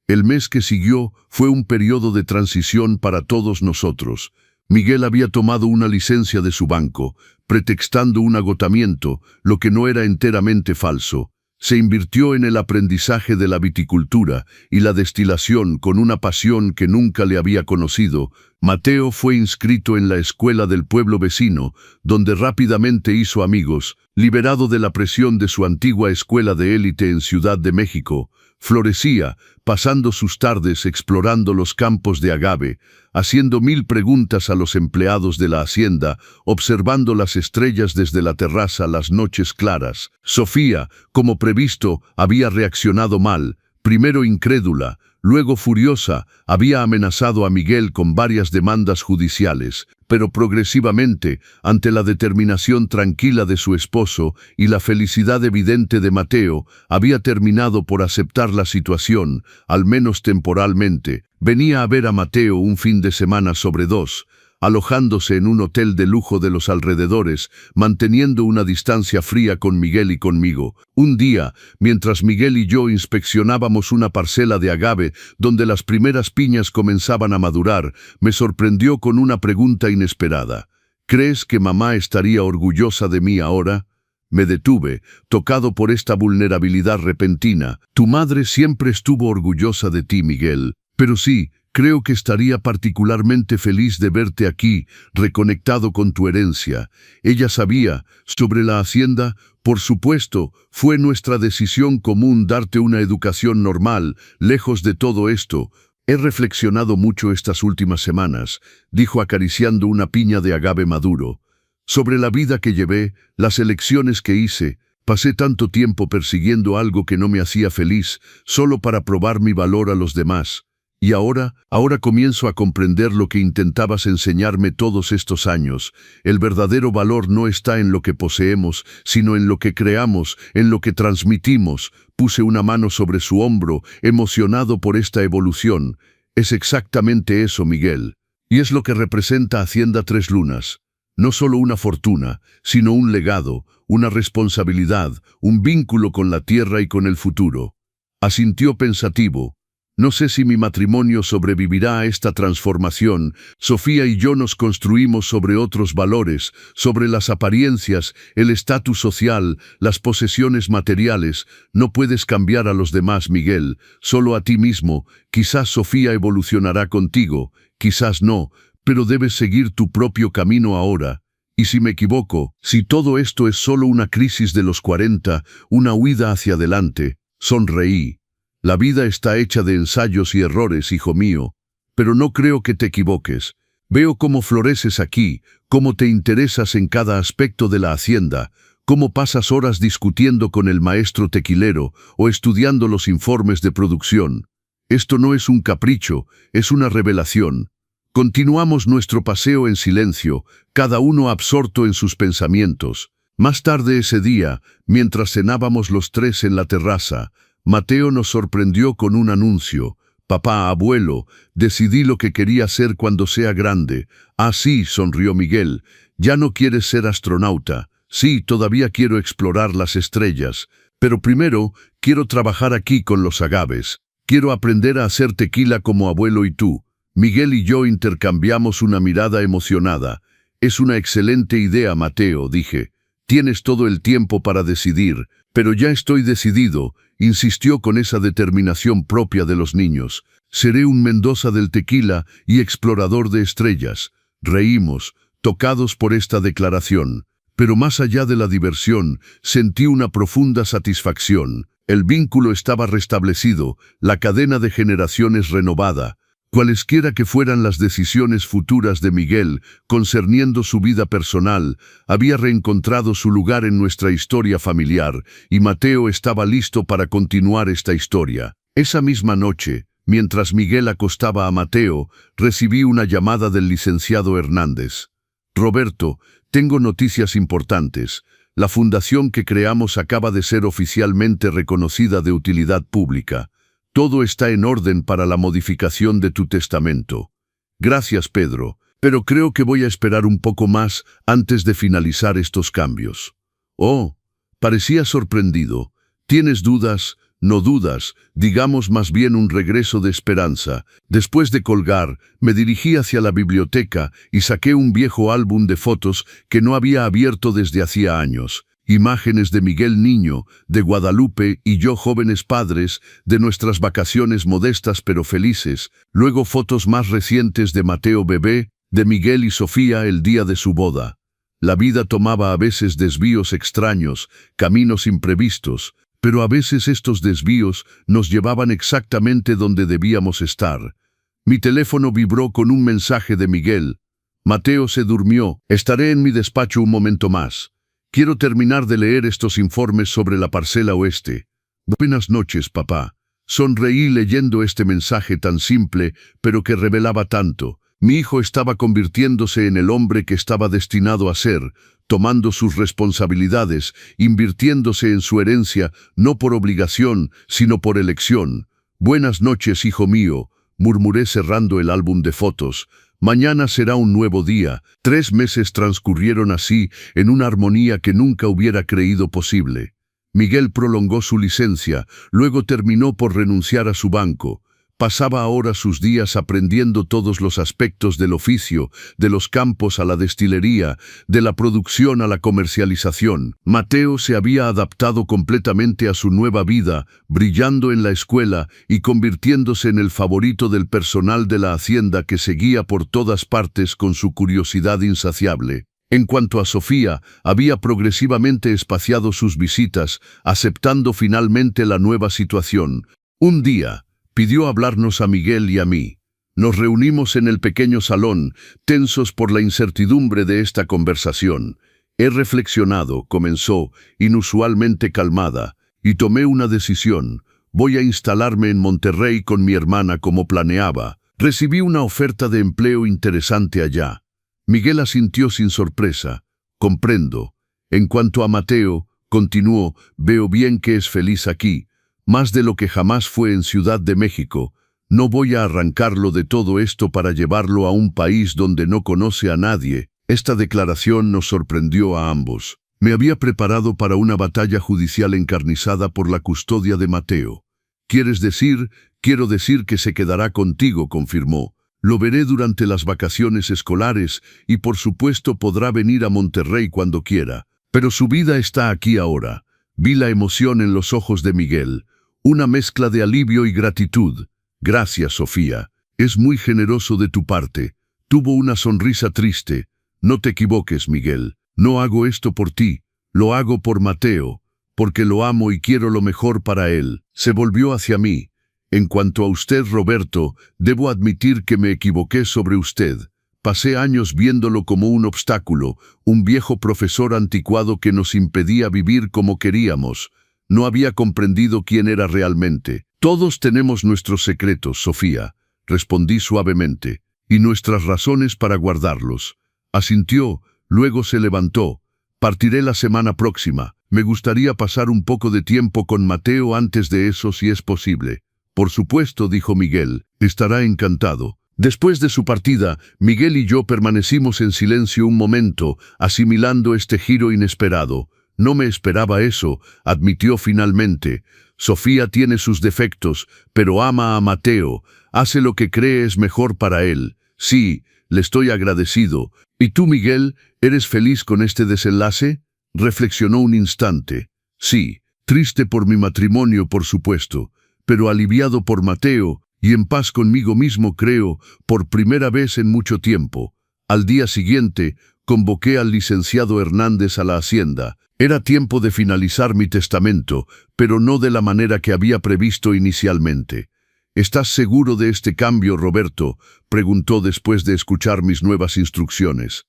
El mes que siguió fue un periodo de transición para todos nosotros. Miguel había tomado una licencia de su banco, pretextando un agotamiento, lo que no era enteramente falso. Se invirtió en el aprendizaje de la viticultura y la destilación con una pasión que nunca le había conocido. Mateo fue inscrito en la escuela del pueblo vecino, donde rápidamente hizo amigos. Liberado de la presión de su antigua escuela de élite en Ciudad de México, florecía, pasando sus tardes explorando los campos de agave, haciendo 1000 preguntas a los empleados de la hacienda, observando las estrellas desde la terraza las noches claras. Sofía, como previsto, había reaccionado mal, primero incrédula, luego furiosa, había amenazado a Miguel con varias demandas judiciales, pero progresivamente, ante la determinación tranquila de su esposo y la felicidad evidente de Mateo, había terminado por aceptar la situación, al menos temporalmente. Venía a ver a Mateo un fin de semana sobre 2, alojándose en un hotel de lujo de los alrededores, manteniendo una distancia fría con Miguel y conmigo. Un día, mientras Miguel y yo inspeccionábamos una parcela de agave donde las primeras piñas comenzaban a madurar, me sorprendió con una pregunta inesperada. «¿Crees que mamá estaría orgullosa de mí ahora?» Me detuve, tocado por esta vulnerabilidad repentina. «Tu madre siempre estuvo orgullosa de ti, Miguel. Pero sí, creo que estaría particularmente feliz de verte aquí, reconectado con tu herencia. Ella sabía, sobre la hacienda, por supuesto, fue nuestra decisión común darte una educación normal, lejos de todo esto. He reflexionado mucho estas últimas semanas», dijo acariciando una piña de agave maduro. «Sobre la vida que llevé, las elecciones que hice. Pasé tanto tiempo persiguiendo algo que no me hacía feliz, solo para probar mi valor a los demás. Y ahora comienzo a comprender lo que intentabas enseñarme todos estos años. El verdadero valor no está en lo que poseemos, sino en lo que creamos, en lo que transmitimos». Puse una mano sobre su hombro, emocionado por esta evolución. «Es exactamente eso, Miguel. Y es lo que representa Hacienda Tres Lunas. No solo una fortuna, sino un legado, una responsabilidad, un vínculo con la tierra y con el futuro». Asintió pensativo. «No sé si mi matrimonio sobrevivirá a esta transformación. Sofía y yo nos construimos sobre otros valores, sobre las apariencias, el estatus social, las posesiones materiales. No puedes cambiar a los demás, Miguel, solo a ti mismo. Quizás Sofía evolucionará contigo, quizás no, pero debes seguir tu propio camino ahora. Y si me equivoco, si todo esto es solo una crisis de los 40, una huida hacia adelante», sonreí. «La vida está hecha de ensayos y errores, hijo mío, pero no creo que te equivoques. Veo cómo floreces aquí, cómo te interesas en cada aspecto de la hacienda, cómo pasas horas discutiendo con el maestro tequilero o estudiando los informes de producción. Esto no es un capricho, es una revelación. Continuamos nuestro paseo en silencio, cada uno absorto en sus pensamientos. Más tarde ese día, mientras cenábamos los tres en la terraza, Mateo nos sorprendió con un anuncio. «Papá, abuelo, decidí lo que quería ser cuando sea grande». «Ah, sí», sonrió Miguel. «¿Ya no quieres ser astronauta?» «Sí, todavía quiero explorar las estrellas. Pero primero, quiero trabajar aquí con los agaves. Quiero aprender a hacer tequila como abuelo y tú». Miguel y yo intercambiamos una mirada emocionada. «Es una excelente idea, Mateo», dije. «Tienes todo el tiempo para decidir». «Pero ya estoy decidido», insistió con esa determinación propia de los niños. «Seré un Mendoza del tequila y explorador de estrellas». Reímos, tocados por esta declaración. Pero más allá de la diversión, sentí una profunda satisfacción. El vínculo estaba restablecido, la cadena de generaciones renovada. Cualesquiera que fueran las decisiones futuras de Miguel, concerniendo su vida personal, había reencontrado su lugar en nuestra historia familiar, y Mateo estaba listo para continuar esta historia. Esa misma noche, mientras Miguel acostaba a Mateo, recibí una llamada del licenciado Hernández. «Roberto, tengo noticias importantes. La fundación que creamos acaba de ser oficialmente reconocida de utilidad pública. Todo está en orden para la modificación de tu testamento». «Gracias, Pedro, pero creo que voy a esperar un poco más antes de finalizar estos cambios». «Oh», parecía sorprendido. «¿Tienes dudas?» «No dudas, digamos más bien un regreso de esperanza». Después de colgar, me dirigí hacia la biblioteca y saqué un viejo álbum de fotos que no había abierto desde hacía años. Imágenes de Miguel niño, de Guadalupe y yo jóvenes padres, de nuestras vacaciones modestas pero felices. Luego fotos más recientes de Mateo bebé, de Miguel y Sofía el día de su boda. La vida tomaba a veces desvíos extraños, caminos imprevistos, pero a veces estos desvíos nos llevaban exactamente donde debíamos estar. Mi teléfono vibró con un mensaje de Miguel. «Mateo se durmió. Estaré en mi despacho un momento más. Quiero terminar de leer estos informes sobre la parcela oeste». «Buenas noches, papá». Sonreí leyendo este mensaje tan simple, pero que revelaba tanto. Mi hijo estaba convirtiéndose en el hombre que estaba destinado a ser, tomando sus responsabilidades, invirtiéndose en su herencia, no por obligación, sino por elección. «Buenas noches, hijo mío», murmuré cerrando el álbum de fotos. «Mañana será un nuevo día». 3 meses transcurrieron así, en una armonía que nunca hubiera creído posible. Miguel prolongó su licencia, luego terminó por renunciar a su banco. Pasaba ahora sus días aprendiendo todos los aspectos del oficio, de los campos a la destilería, de la producción a la comercialización. Mateo se había adaptado completamente a su nueva vida, brillando en la escuela y convirtiéndose en el favorito del personal de la hacienda que seguía por todas partes con su curiosidad insaciable. En cuanto a Sofía, había progresivamente espaciado sus visitas, aceptando finalmente la nueva situación. Un día, pidió hablarnos a Miguel y a mí. Nos reunimos en el pequeño salón, tensos por la incertidumbre de esta conversación. «He reflexionado», comenzó, inusualmente calmada, «y tomé una decisión. Voy a instalarme en Monterrey con mi hermana como planeaba. Recibí una oferta de empleo interesante allá». Miguel asintió sin sorpresa. «Comprendo. En cuanto a Mateo», continuó, «veo bien que es feliz aquí. Más de lo que jamás fue en Ciudad de México. No voy a arrancarlo de todo esto para llevarlo a un país donde no conoce a nadie». Esta declaración nos sorprendió a ambos. Me había preparado para una batalla judicial encarnizada por la custodia de Mateo. «¿Quieres decir?» «Quiero decir que se quedará contigo», confirmó. «Lo veré durante las vacaciones escolares y por supuesto podrá venir a Monterrey cuando quiera. Pero su vida está aquí ahora». Vi la emoción en los ojos de Miguel. Una mezcla de alivio y gratitud. «Gracias, Sofía. Es muy generoso de tu parte». Tuvo una sonrisa triste. «No te equivoques, Miguel. No hago esto por ti. Lo hago por Mateo, porque lo amo y quiero lo mejor para él». Se volvió hacia mí. «En cuanto a usted, Roberto, debo admitir que me equivoqué sobre usted. Pasé años viéndolo como un obstáculo, un viejo profesor anticuado que nos impedía vivir como queríamos. No había comprendido quién era realmente. Todos tenemos nuestros secretos, Sofía, respondí suavemente, y nuestras razones para guardarlos. Asintió, luego se levantó. Partiré la semana próxima. Me gustaría pasar un poco de tiempo con Mateo antes de eso si es posible. Por supuesto, dijo Miguel, estará encantado. Después de su partida, Miguel y yo permanecimos en silencio un momento, asimilando este giro inesperado. No me esperaba eso, admitió finalmente. Sofía tiene sus defectos, pero ama a Mateo, hace lo que cree es mejor para él. Sí, le estoy agradecido. ¿Y tú, Miguel, eres feliz con este desenlace? Reflexionó un instante. Sí, triste por mi matrimonio, por supuesto, pero aliviado por Mateo y en paz conmigo mismo, creo, por primera vez en mucho tiempo. Al día siguiente, convoqué al licenciado Hernández a la hacienda. Era tiempo de finalizar mi testamento, pero no de la manera que había previsto inicialmente. ¿Estás seguro de este cambio, Roberto?, preguntó después de escuchar mis nuevas instrucciones.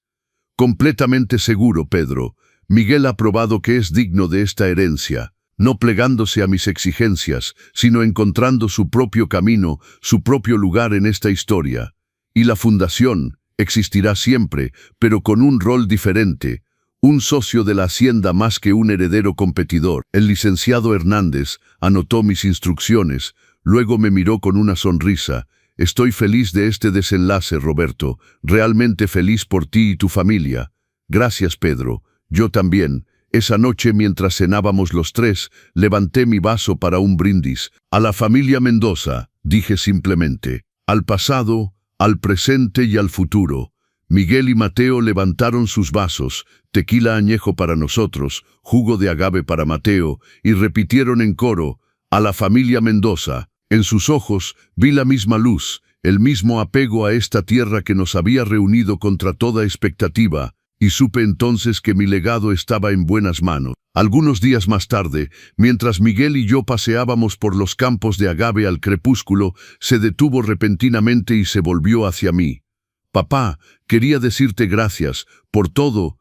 Completamente seguro, Pedro. Miguel ha probado que es digno de esta herencia, no plegándose a mis exigencias, sino encontrando su propio camino, su propio lugar en esta historia. Y la fundación existirá siempre, pero con un rol diferente. Un socio de la hacienda más que un heredero competidor. El licenciado Hernández anotó mis instrucciones, luego me miró con una sonrisa. Estoy feliz de este desenlace, Roberto, realmente feliz por ti y tu familia. Gracias, Pedro. Yo también. Esa noche, mientras cenábamos los tres, levanté mi vaso para un brindis. A la familia Mendoza, dije simplemente. Al pasado, al presente y al futuro. Miguel y Mateo levantaron sus vasos, tequila añejo para nosotros, jugo de agave para Mateo, y repitieron en coro, a la familia Mendoza. En sus ojos vi la misma luz, el mismo apego a esta tierra que nos había reunido contra toda expectativa, y supe entonces que mi legado estaba en buenas manos. Algunos días más tarde, mientras Miguel y yo paseábamos por los campos de agave al crepúsculo, se detuvo repentinamente y se volvió hacia mí. Papá, quería decirte gracias, por todo,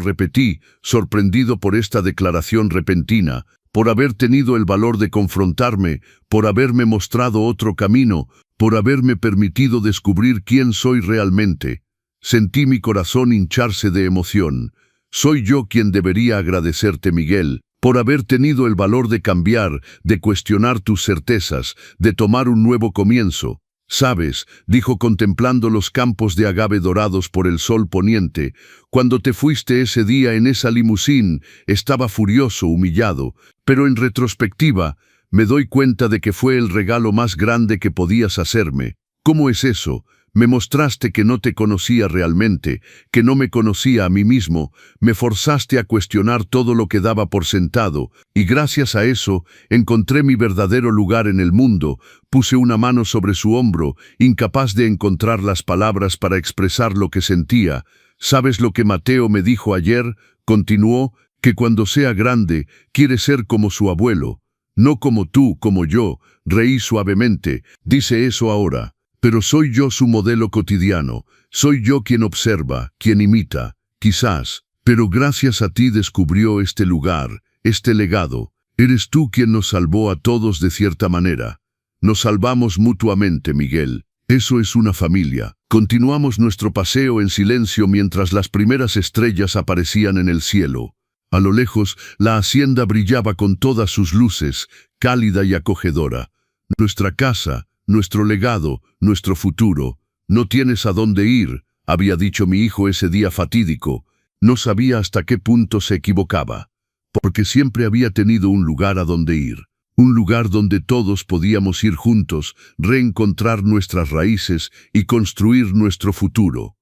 repetí, sorprendido por esta declaración repentina, por haber tenido el valor de confrontarme, por haberme mostrado otro camino, por haberme permitido descubrir quién soy realmente. Sentí mi corazón hincharse de emoción. Soy yo quien debería agradecerte, Miguel, por haber tenido el valor de cambiar, de cuestionar tus certezas, de tomar un nuevo comienzo. Sabes, dijo contemplando los campos de agave dorados por el sol poniente, cuando te fuiste ese día en esa limusín, estaba furioso, humillado, pero en retrospectiva, me doy cuenta de que fue el regalo más grande que podías hacerme. ¿Cómo es eso? Me mostraste que no te conocía realmente, que no me conocía a mí mismo, me forzaste a cuestionar todo lo que daba por sentado, y gracias a eso encontré mi verdadero lugar en el mundo. Puse una mano sobre su hombro, incapaz de encontrar las palabras para expresar lo que sentía. ¿Sabes lo que Mateo me dijo ayer? Continuó, que cuando sea grande quiere ser como su abuelo. No como tú, como yo. Reí suavemente. Dice eso ahora. Pero soy yo su modelo cotidiano, soy yo quien observa, quien imita, quizás, pero gracias a ti descubrió este lugar, este legado. Eres tú quien nos salvó a todos de cierta manera. Nos salvamos mutuamente, Miguel. Eso es una familia. Continuamos nuestro paseo en silencio mientras las primeras estrellas aparecían en el cielo. A lo lejos, la hacienda brillaba con todas sus luces, cálida y acogedora. Nuestra casa, nuestro legado, nuestro futuro. No tienes a dónde ir, había dicho mi hijo ese día fatídico. No sabía hasta qué punto se equivocaba, porque siempre había tenido un lugar a donde ir. Un lugar donde todos podíamos ir juntos, reencontrar nuestras raíces y construir nuestro futuro.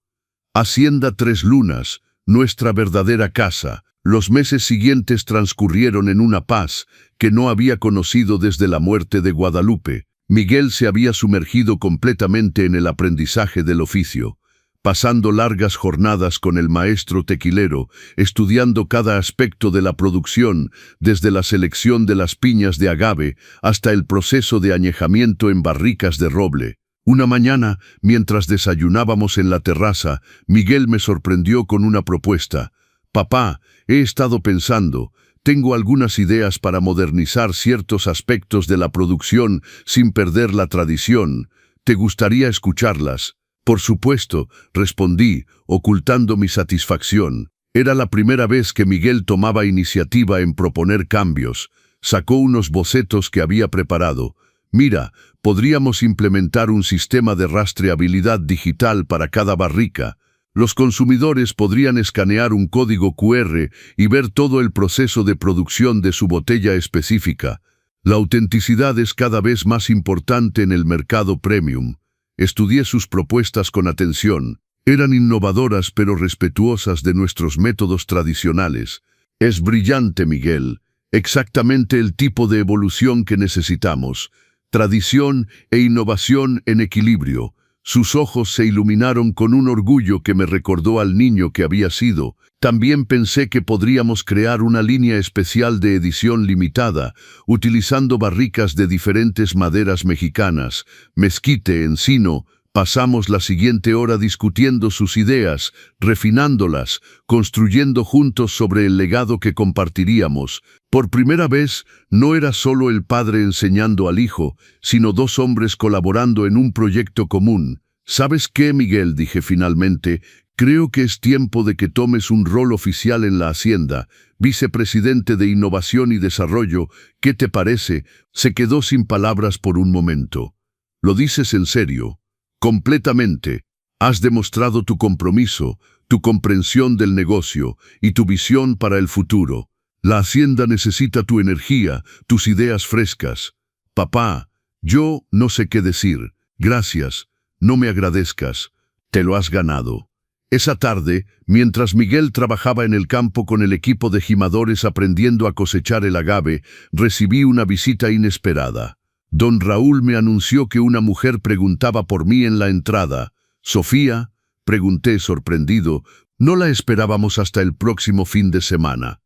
Hacienda Tres Lunas, nuestra verdadera casa. Los meses siguientes transcurrieron en una paz que no había conocido desde la muerte de Guadalupe. Miguel se había sumergido completamente en el aprendizaje del oficio, pasando largas jornadas con el maestro tequilero, estudiando cada aspecto de la producción, desde la selección de las piñas de agave hasta el proceso de añejamiento en barricas de roble. Una mañana, mientras desayunábamos en la terraza, Miguel me sorprendió con una propuesta. «Papá, he estado pensando, Tengo algunas ideas para modernizar ciertos aspectos de la producción sin perder la tradición. ¿Te gustaría escucharlas? Por supuesto, respondí, ocultando mi satisfacción. Era la primera vez que Miguel tomaba iniciativa en proponer cambios. Sacó unos bocetos que había preparado. Mira, podríamos implementar un sistema de rastreabilidad digital para cada barrica. Los consumidores podrían escanear un código QR y ver todo el proceso de producción de su botella específica. La autenticidad es cada vez más importante en el mercado premium. Estudié sus propuestas con atención. Eran innovadoras pero respetuosas de nuestros métodos tradicionales. Es brillante, Miguel. Exactamente el tipo de evolución que necesitamos. Tradición e innovación en equilibrio. Sus ojos se iluminaron con un orgullo que me recordó al niño que había sido. También pensé que podríamos crear una línea especial de edición limitada, utilizando barricas de diferentes maderas mexicanas, mezquite, encino. Pasamos la siguiente hora discutiendo sus ideas, refinándolas, construyendo juntos sobre el legado que compartiríamos. Por primera vez, no era solo el padre enseñando al hijo, sino dos hombres colaborando en un proyecto común. ¿Sabes qué, Miguel?, dije finalmente. Creo que es tiempo de que tomes un rol oficial en la Hacienda, vicepresidente de Innovación y Desarrollo. ¿Qué te parece? Se quedó sin palabras por un momento. ¿Lo dices en serio? Completamente. Has demostrado tu compromiso, tu comprensión del negocio y tu visión para el futuro. La Hacienda necesita tu energía, tus ideas frescas. Papá, yo no sé qué decir. Gracias. No me agradezcas. Te lo has ganado. Esa tarde, mientras Miguel trabajaba en el campo con el equipo de gimadores aprendiendo a cosechar el agave, recibí una visita inesperada. Don Raúl me anunció que una mujer preguntaba por mí en la entrada. ¿Sofía?, pregunté sorprendido. No la esperábamos hasta el próximo fin de semana.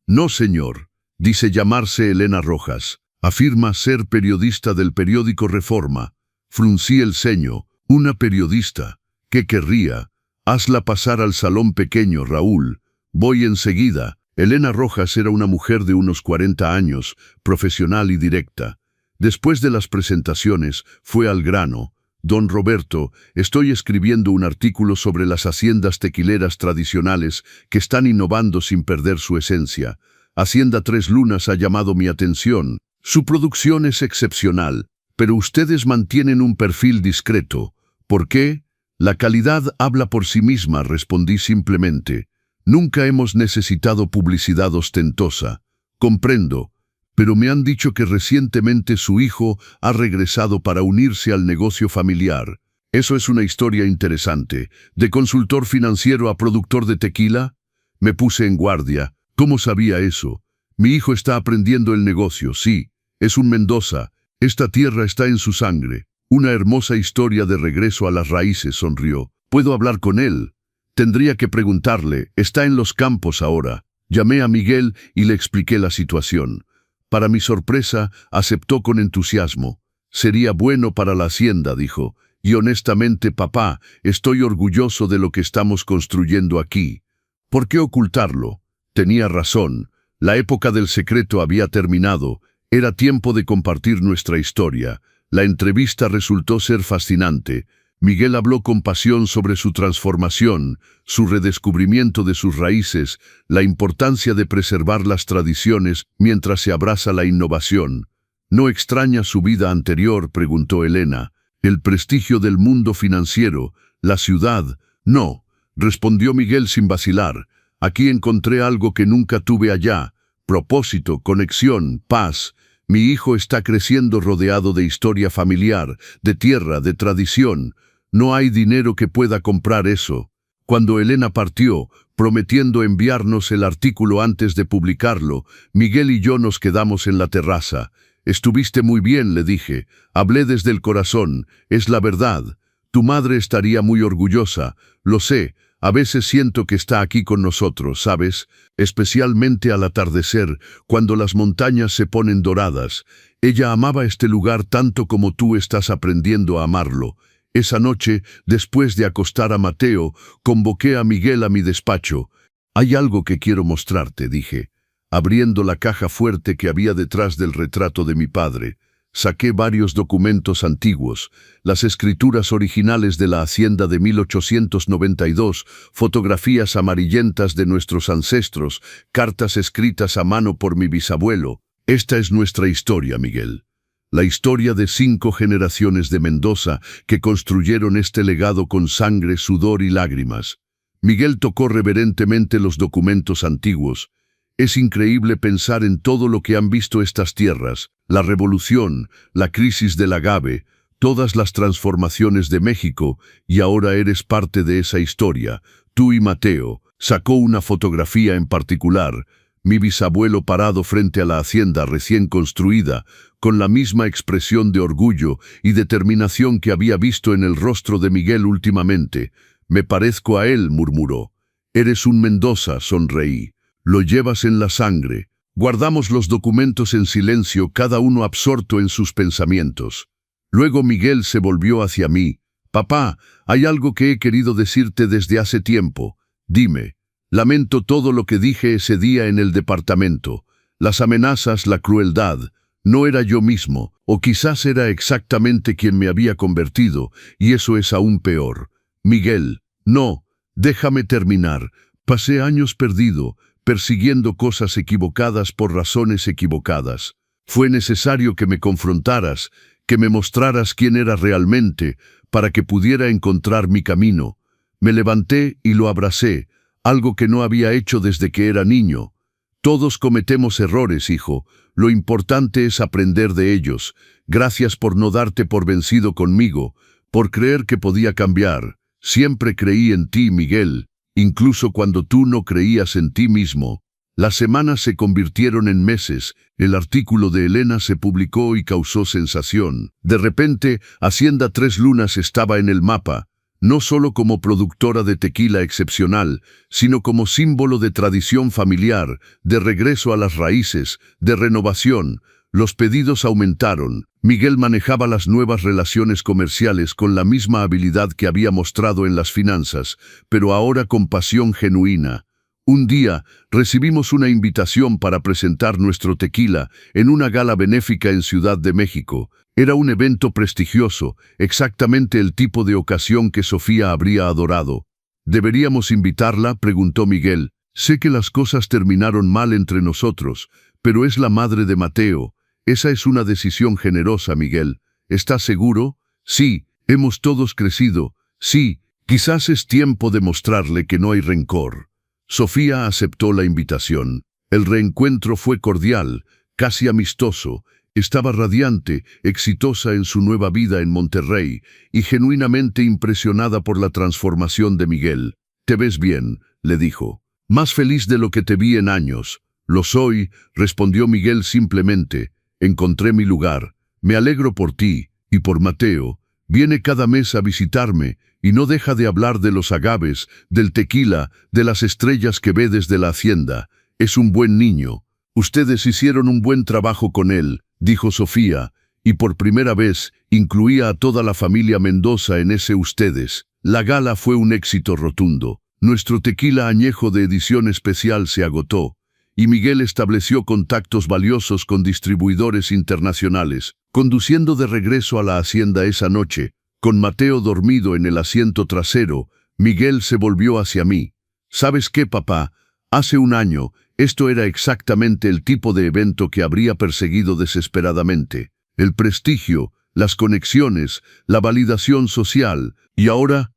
No, señor. Dice llamarse Elena Rojas. Afirma ser periodista del periódico Reforma. Fruncí el ceño. ¿Una periodista? ¿Qué querría? Hazla pasar al salón pequeño, Raúl. Voy enseguida. Elena Rojas era una mujer de unos 40 años, profesional y directa. Después de las presentaciones, fue al grano. Don Roberto, estoy escribiendo un artículo sobre las haciendas tequileras tradicionales que están innovando sin perder su esencia. Hacienda Tres Lunas ha llamado mi atención. Su producción es excepcional, pero ustedes mantienen un perfil discreto. ¿Por qué? La calidad habla por sí misma, respondí simplemente. Nunca hemos necesitado publicidad ostentosa. Comprendo. Pero me han dicho que recientemente su hijo ha regresado para unirse al negocio familiar. Eso es una historia interesante. ¿De consultor financiero a productor de tequila? Me puse en guardia. ¿Cómo sabía eso? Mi hijo está aprendiendo el negocio, sí. Es un Mendoza. Esta tierra está en su sangre. Una hermosa historia de regreso a las raíces, sonrió. ¿Puedo hablar con él? Tendría que preguntarle. Está en los campos ahora. Llamé a Miguel y le expliqué la situación. Para mi sorpresa, aceptó con entusiasmo. Sería bueno para la hacienda, dijo. Y honestamente, papá, estoy orgulloso de lo que estamos construyendo aquí. ¿Por qué ocultarlo? Tenía razón. La época del secreto había terminado. Era tiempo de compartir nuestra historia. La entrevista resultó ser fascinante. Miguel habló con pasión sobre su transformación, su redescubrimiento de sus raíces, la importancia de preservar las tradiciones mientras se abraza la innovación. ¿No extraña su vida anterior?, preguntó Elena. ¿El prestigio del mundo financiero? ¿La ciudad? No, respondió Miguel sin vacilar. Aquí encontré algo que nunca tuve allá. Propósito, conexión, paz. Mi hijo está creciendo rodeado de historia familiar, de tierra, de tradición. No hay dinero que pueda comprar eso. Cuando Elena partió, prometiendo enviarnos el artículo antes de publicarlo, Miguel y yo nos quedamos en la terraza. Estuviste muy bien, le dije. Hablé desde el corazón. Es la verdad. Tu madre estaría muy orgullosa. Lo sé. A veces siento que está aquí con nosotros, ¿sabes? Especialmente al atardecer, cuando las montañas se ponen doradas. Ella amaba este lugar tanto como tú estás aprendiendo a amarlo. Esa noche, después de acostar a Mateo, convoqué a Miguel a mi despacho. Hay algo que quiero mostrarte, dije. abriendo la caja fuerte que había detrás del retrato de mi padre. Saqué varios documentos antiguos, las escrituras originales de la hacienda de 1892, fotografías amarillentas de nuestros ancestros, cartas escritas a mano por mi bisabuelo. Esta es nuestra historia, Miguel. La historia de 5 generaciones de Mendoza que construyeron este legado con sangre, sudor y lágrimas. Miguel tocó reverentemente los documentos antiguos. Es increíble pensar en todo lo que han visto estas tierras, la revolución, la crisis del agave, todas las transformaciones de México, y ahora eres parte de esa historia. Tú y Mateo. Sacó una fotografía en particular, mi bisabuelo parado frente a la hacienda recién construida, con la misma expresión de orgullo y determinación que había visto en el rostro de Miguel últimamente. Me parezco a él, murmuró. Eres un Mendoza, sonreí. Lo llevas en la sangre. Guardamos los documentos en silencio, cada uno absorto en sus pensamientos. Luego Miguel se volvió hacia mí. Papá, hay algo que he querido decirte desde hace tiempo. Dime. Lamento todo lo que dije ese día en el departamento. Las amenazas, la crueldad. No era yo mismo, o quizás era exactamente quien me había convertido, y eso es aún peor. Miguel, no, déjame terminar. Pasé años perdido, persiguiendo cosas equivocadas por razones equivocadas. Fue necesario que me confrontaras, que me mostraras quién era realmente, para que pudiera encontrar mi camino. Me levanté y lo abracé, algo que no había hecho desde que era niño. Todos cometemos errores, hijo. Lo importante es aprender de ellos. Gracias por no darte por vencido conmigo, por creer que podía cambiar. Siempre creí en ti, Miguel. Incluso cuando tú no creías en ti mismo. Las semanas se convirtieron en meses, el artículo de Elena se publicó y causó sensación. De repente, Hacienda Tres Lunas estaba en el mapa, no solo como productora de tequila excepcional, sino como símbolo de tradición familiar, de regreso a las raíces, de renovación. Los pedidos aumentaron. Miguel manejaba las nuevas relaciones comerciales con la misma habilidad que había mostrado en las finanzas, pero ahora con pasión genuina. Un día, recibimos una invitación para presentar nuestro tequila en una gala benéfica en Ciudad de México. Era un evento prestigioso, exactamente el tipo de ocasión que Sofía habría adorado. ¿Deberíamos invitarla?, preguntó Miguel. Sé que las cosas terminaron mal entre nosotros, pero es la madre de Mateo. Esa es una decisión generosa, Miguel. ¿Estás seguro? Sí, hemos todos crecido. Sí, quizás es tiempo de mostrarle que no hay rencor. Sofía aceptó la invitación. El reencuentro fue cordial, casi amistoso. Estaba radiante, exitosa en su nueva vida en Monterrey y genuinamente impresionada por la transformación de Miguel. «Te ves bien», le dijo. «Más feliz de lo que te vi en años». «Lo soy», respondió Miguel simplemente. «Encontré mi lugar. Me alegro por ti y por Mateo. Viene cada mes a visitarme y no deja de hablar de los agaves, del tequila, de las estrellas que ve desde la hacienda. Es un buen niño. Ustedes hicieron un buen trabajo con él», dijo Sofía, y por primera vez incluía a toda la familia Mendoza en ese ustedes. La gala fue un éxito rotundo. Nuestro tequila añejo de edición especial se agotó, y Miguel estableció contactos valiosos con distribuidores internacionales, conduciendo de regreso a la hacienda esa noche. Con Mateo dormido en el asiento trasero, Miguel se volvió hacia mí. «¿Sabes qué, papá? Hace un año, esto era exactamente el tipo de evento que habría perseguido desesperadamente. El prestigio, las conexiones, la validación social. Y ahora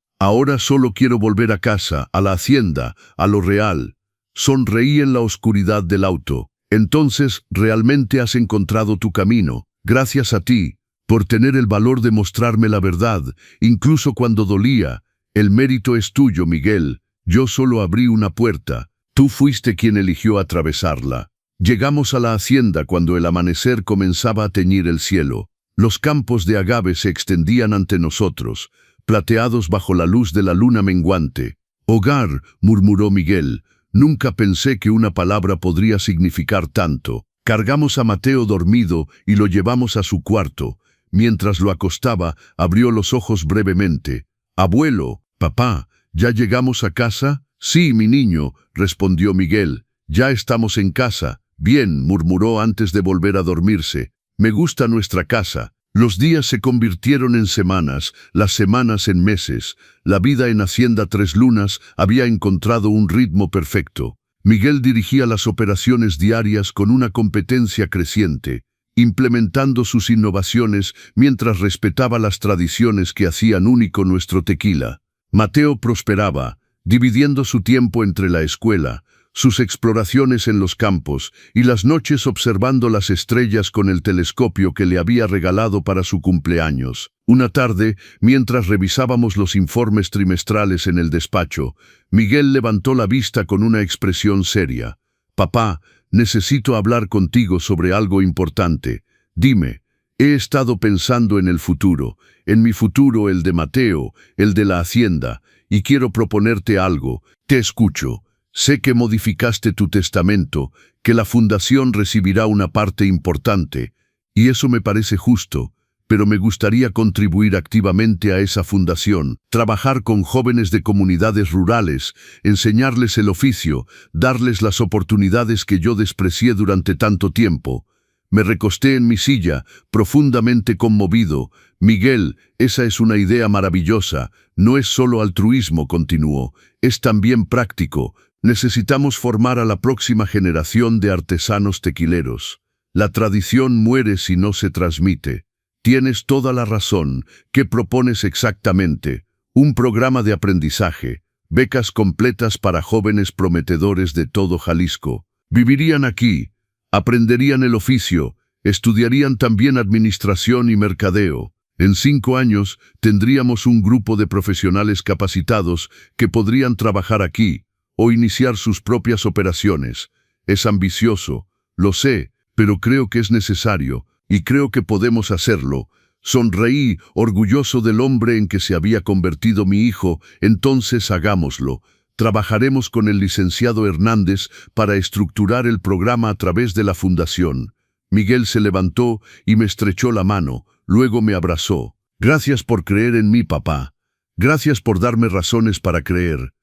solo quiero volver a casa, a la hacienda, a lo real». Sonreí en la oscuridad del auto. «Entonces, realmente has encontrado tu camino. Gracias a ti, por tener el valor de mostrarme la verdad, incluso cuando dolía. El mérito es tuyo, Miguel. Yo solo abrí una puerta. Tú fuiste quien eligió atravesarla». Llegamos a la hacienda cuando el amanecer comenzaba a teñir el cielo. Los campos de agave se extendían ante nosotros, plateados bajo la luz de la luna menguante. «Hogar», murmuró Miguel. Nunca pensé que una palabra podría significar tanto. Cargamos a Mateo dormido y lo llevamos a su cuarto. Mientras lo acostaba, abrió los ojos brevemente. «Abuelo, papá, ¿ya llegamos a casa?» «Sí, mi niño», respondió Miguel. «Ya estamos en casa. Bien, murmuró antes de volver a dormirse. Me gusta nuestra casa. Los días se convirtieron en semanas, las semanas en meses. La vida en Hacienda Tres Lunas había encontrado un ritmo perfecto. Miguel dirigía las operaciones diarias con una competencia creciente, implementando sus innovaciones mientras respetaba las tradiciones que hacían único nuestro tequila. Mateo prosperaba, dividiendo su tiempo entre la escuela, sus exploraciones en los campos y las noches observando las estrellas con el telescopio que le había regalado para su cumpleaños. Una tarde, mientras revisábamos los informes trimestrales en el despacho, Miguel levantó la vista con una expresión seria. «Papá, necesito hablar contigo sobre algo importante. Dime, he estado pensando en el futuro, en mi futuro, el de Mateo, el de la hacienda, y quiero proponerte algo. Te escucho. Sé que modificaste tu testamento, que la fundación recibirá una parte importante, y eso me parece justo, pero me gustaría contribuir activamente a esa fundación, trabajar con jóvenes de comunidades rurales, enseñarles el oficio, darles las oportunidades que yo desprecié durante tanto tiempo. Me recosté en mi silla, profundamente conmovido. Miguel, esa es una idea maravillosa. No es solo altruismo, continuó, es también práctico. Necesitamos formar a la próxima generación de artesanos tequileros. La tradición muere si no se transmite. Tienes toda la razón. ¿Qué propones exactamente? Un programa de aprendizaje, becas completas para jóvenes prometedores de todo Jalisco. Vivirían aquí, aprenderían el oficio, estudiarían también administración y mercadeo. En 5 años tendríamos un grupo de profesionales capacitados que podrían trabajar aquí o iniciar sus propias operaciones. Es ambicioso, lo sé, pero creo que es necesario, y creo que podemos hacerlo. Sonreí, orgulloso del hombre en que se había convertido mi hijo. Entonces hagámoslo. Trabajaremos con el licenciado Hernández para estructurar el programa a través de la fundación. Miguel se levantó y me estrechó la mano, luego me abrazó. Gracias por creer en mí, papá. Gracias por darme razones para creer.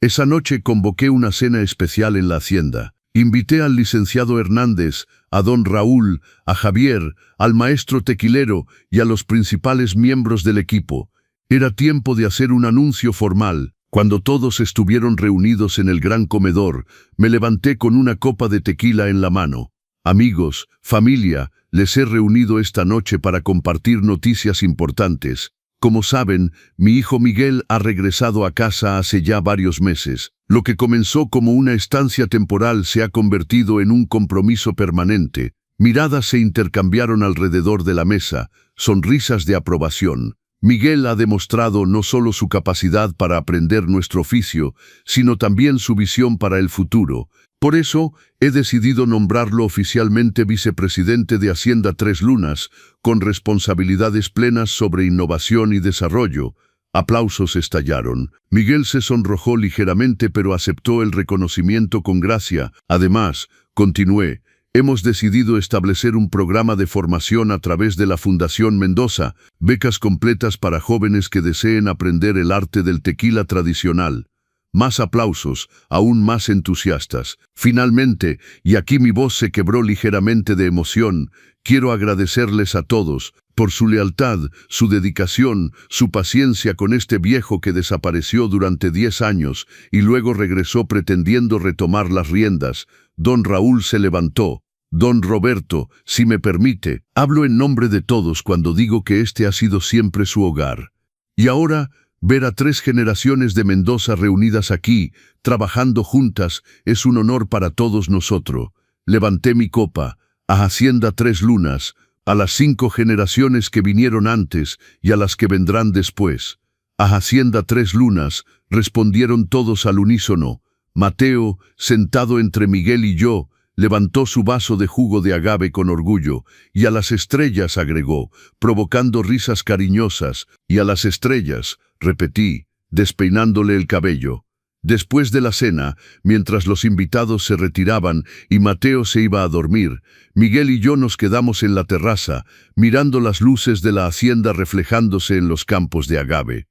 Esa noche convoqué una cena especial en la hacienda. Invité al licenciado Hernández, a don Raúl, a Javier, al maestro tequilero y a los principales miembros del equipo. Era tiempo de hacer un anuncio formal. Cuando todos estuvieron reunidos en el gran comedor, me levanté con una copa de tequila en la mano. Amigos, familia, les he reunido esta noche para compartir noticias importantes. Como saben, mi hijo Miguel ha regresado a casa hace ya varios meses. Lo que comenzó como una estancia temporal se ha convertido en un compromiso permanente. Miradas se intercambiaron alrededor de la mesa, sonrisas de aprobación. Miguel ha demostrado no solo su capacidad para aprender nuestro oficio, sino también su visión para el futuro. Por eso, he decidido nombrarlo oficialmente vicepresidente de Hacienda Tres Lunas, con responsabilidades plenas sobre innovación y desarrollo. Aplausos estallaron. Miguel se sonrojó ligeramente, pero aceptó el reconocimiento con gracia. Además, continué, hemos decidido establecer un programa de formación a través de la Fundación Mendoza, becas completas para jóvenes que deseen aprender el arte del tequila tradicional. Más aplausos, aún más entusiastas. Finalmente, y aquí mi voz se quebró ligeramente de emoción, quiero agradecerles a todos por su lealtad, su dedicación, su paciencia con este viejo que desapareció durante 10 años y luego regresó pretendiendo retomar las riendas. Don Raúl se levantó. Don Roberto, si me permite, hablo en nombre de todos cuando digo que este ha sido siempre su hogar. Y ahora, ver a 3 generaciones de Mendoza reunidas aquí, trabajando juntas, es un honor para todos nosotros. Levanté mi copa, a Hacienda Tres Lunas, a las 5 generaciones que vinieron antes y a las que vendrán después. A Hacienda Tres Lunas, respondieron todos al unísono. Mateo, sentado entre Miguel y yo, levantó su vaso de jugo de agave con orgullo, y a las estrellas agregó, provocando risas cariñosas, y a las estrellas, repetí, despeinándole el cabello. Después de la cena, mientras los invitados se retiraban y Mateo se iba a dormir, Miguel y yo nos quedamos en la terraza, mirando las luces de la hacienda reflejándose en los campos de agave.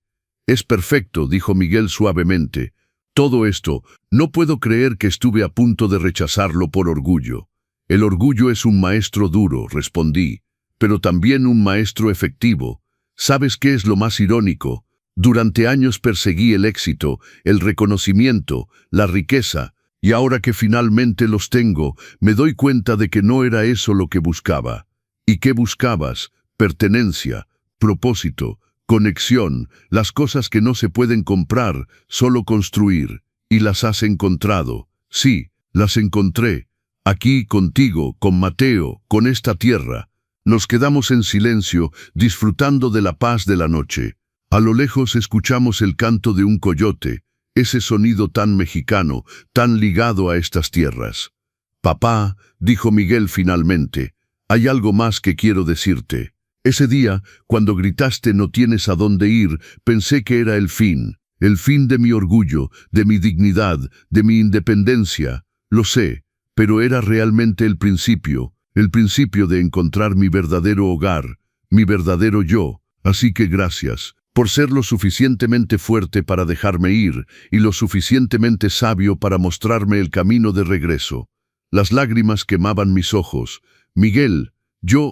«Es perfecto», dijo Miguel suavemente. «Todo esto, no puedo creer que estuve a punto de rechazarlo por orgullo. El orgullo es un maestro duro, respondí, pero también un maestro efectivo. ¿Sabes qué es lo más irónico? Durante años perseguí el éxito, el reconocimiento, la riqueza, y ahora que finalmente los tengo, me doy cuenta de que no era eso lo que buscaba. ¿Y qué buscabas? Pertenencia, propósito, conexión, las cosas que no se pueden comprar, solo construir. ¿Y las has encontrado? Sí, las encontré. Aquí, contigo, con Mateo, con esta tierra. Nos quedamos en silencio, disfrutando de la paz de la noche. A lo lejos escuchamos el canto de un coyote, ese sonido tan mexicano, tan ligado a estas tierras. Papá, dijo Miguel finalmente, hay algo más que quiero decirte. Ese día, cuando gritaste no tienes a dónde ir, pensé que era el fin de mi orgullo, de mi dignidad, de mi independencia. Lo sé, pero era realmente el principio de encontrar mi verdadero hogar, mi verdadero yo. Así que gracias por ser lo suficientemente fuerte para dejarme ir y lo suficientemente sabio para mostrarme el camino de regreso. Las lágrimas quemaban mis ojos. Miguel,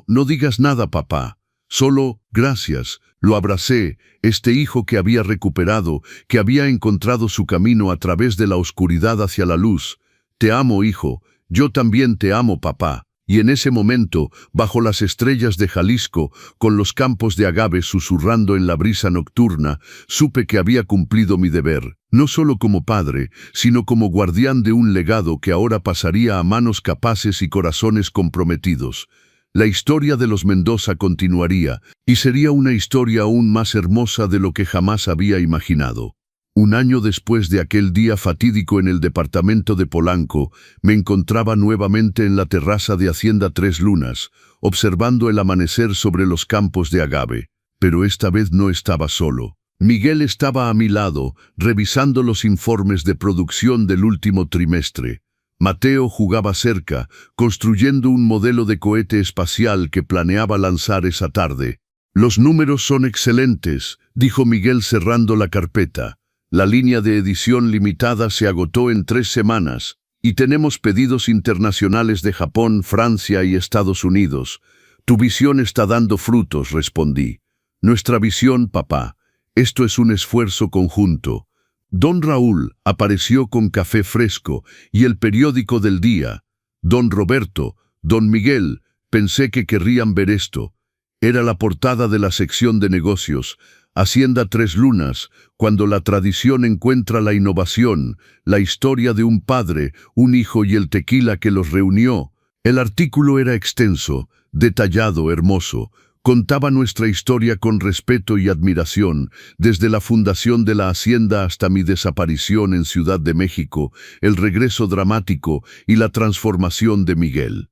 no digas nada, papá. Solo, gracias. Lo abracé, este hijo que había recuperado, que había encontrado su camino a través de la oscuridad hacia la luz. Te amo, hijo. Yo también te amo, papá. Y en ese momento, bajo las estrellas de Jalisco, con los campos de agave susurrando en la brisa nocturna, supe que había cumplido mi deber, no solo como padre, sino como guardián de un legado que ahora pasaría a manos capaces y corazones comprometidos. La historia de los Mendoza continuaría, y sería una historia aún más hermosa de lo que jamás había imaginado. Un año después de aquel día fatídico en el departamento de Polanco, me encontraba nuevamente en la terraza de Hacienda Tres Lunas, observando el amanecer sobre los campos de agave. Pero esta vez no estaba solo. Miguel estaba a mi lado, revisando los informes de producción del último trimestre. Mateo jugaba cerca, construyendo un modelo de cohete espacial que planeaba lanzar esa tarde. Los números son excelentes, dijo Miguel cerrando la carpeta. La línea de edición limitada se agotó en 3 semanas, y tenemos pedidos internacionales de Japón, Francia y Estados Unidos. Tu visión está dando frutos, respondí. Nuestra visión, papá. Esto es un esfuerzo conjunto. Don Raúl apareció con café fresco y el periódico del día. Don Roberto, Don Miguel, pensé que querrían ver esto. Era la portada de la sección de negocios. Hacienda Tres Lunas, cuando la tradición encuentra la innovación, la historia de un padre, un hijo y el tequila que los reunió. El artículo era extenso, detallado, hermoso. Contaba nuestra historia con respeto y admiración, desde la fundación de la hacienda hasta mi desaparición en Ciudad de México, el regreso dramático y la transformación de Miguel.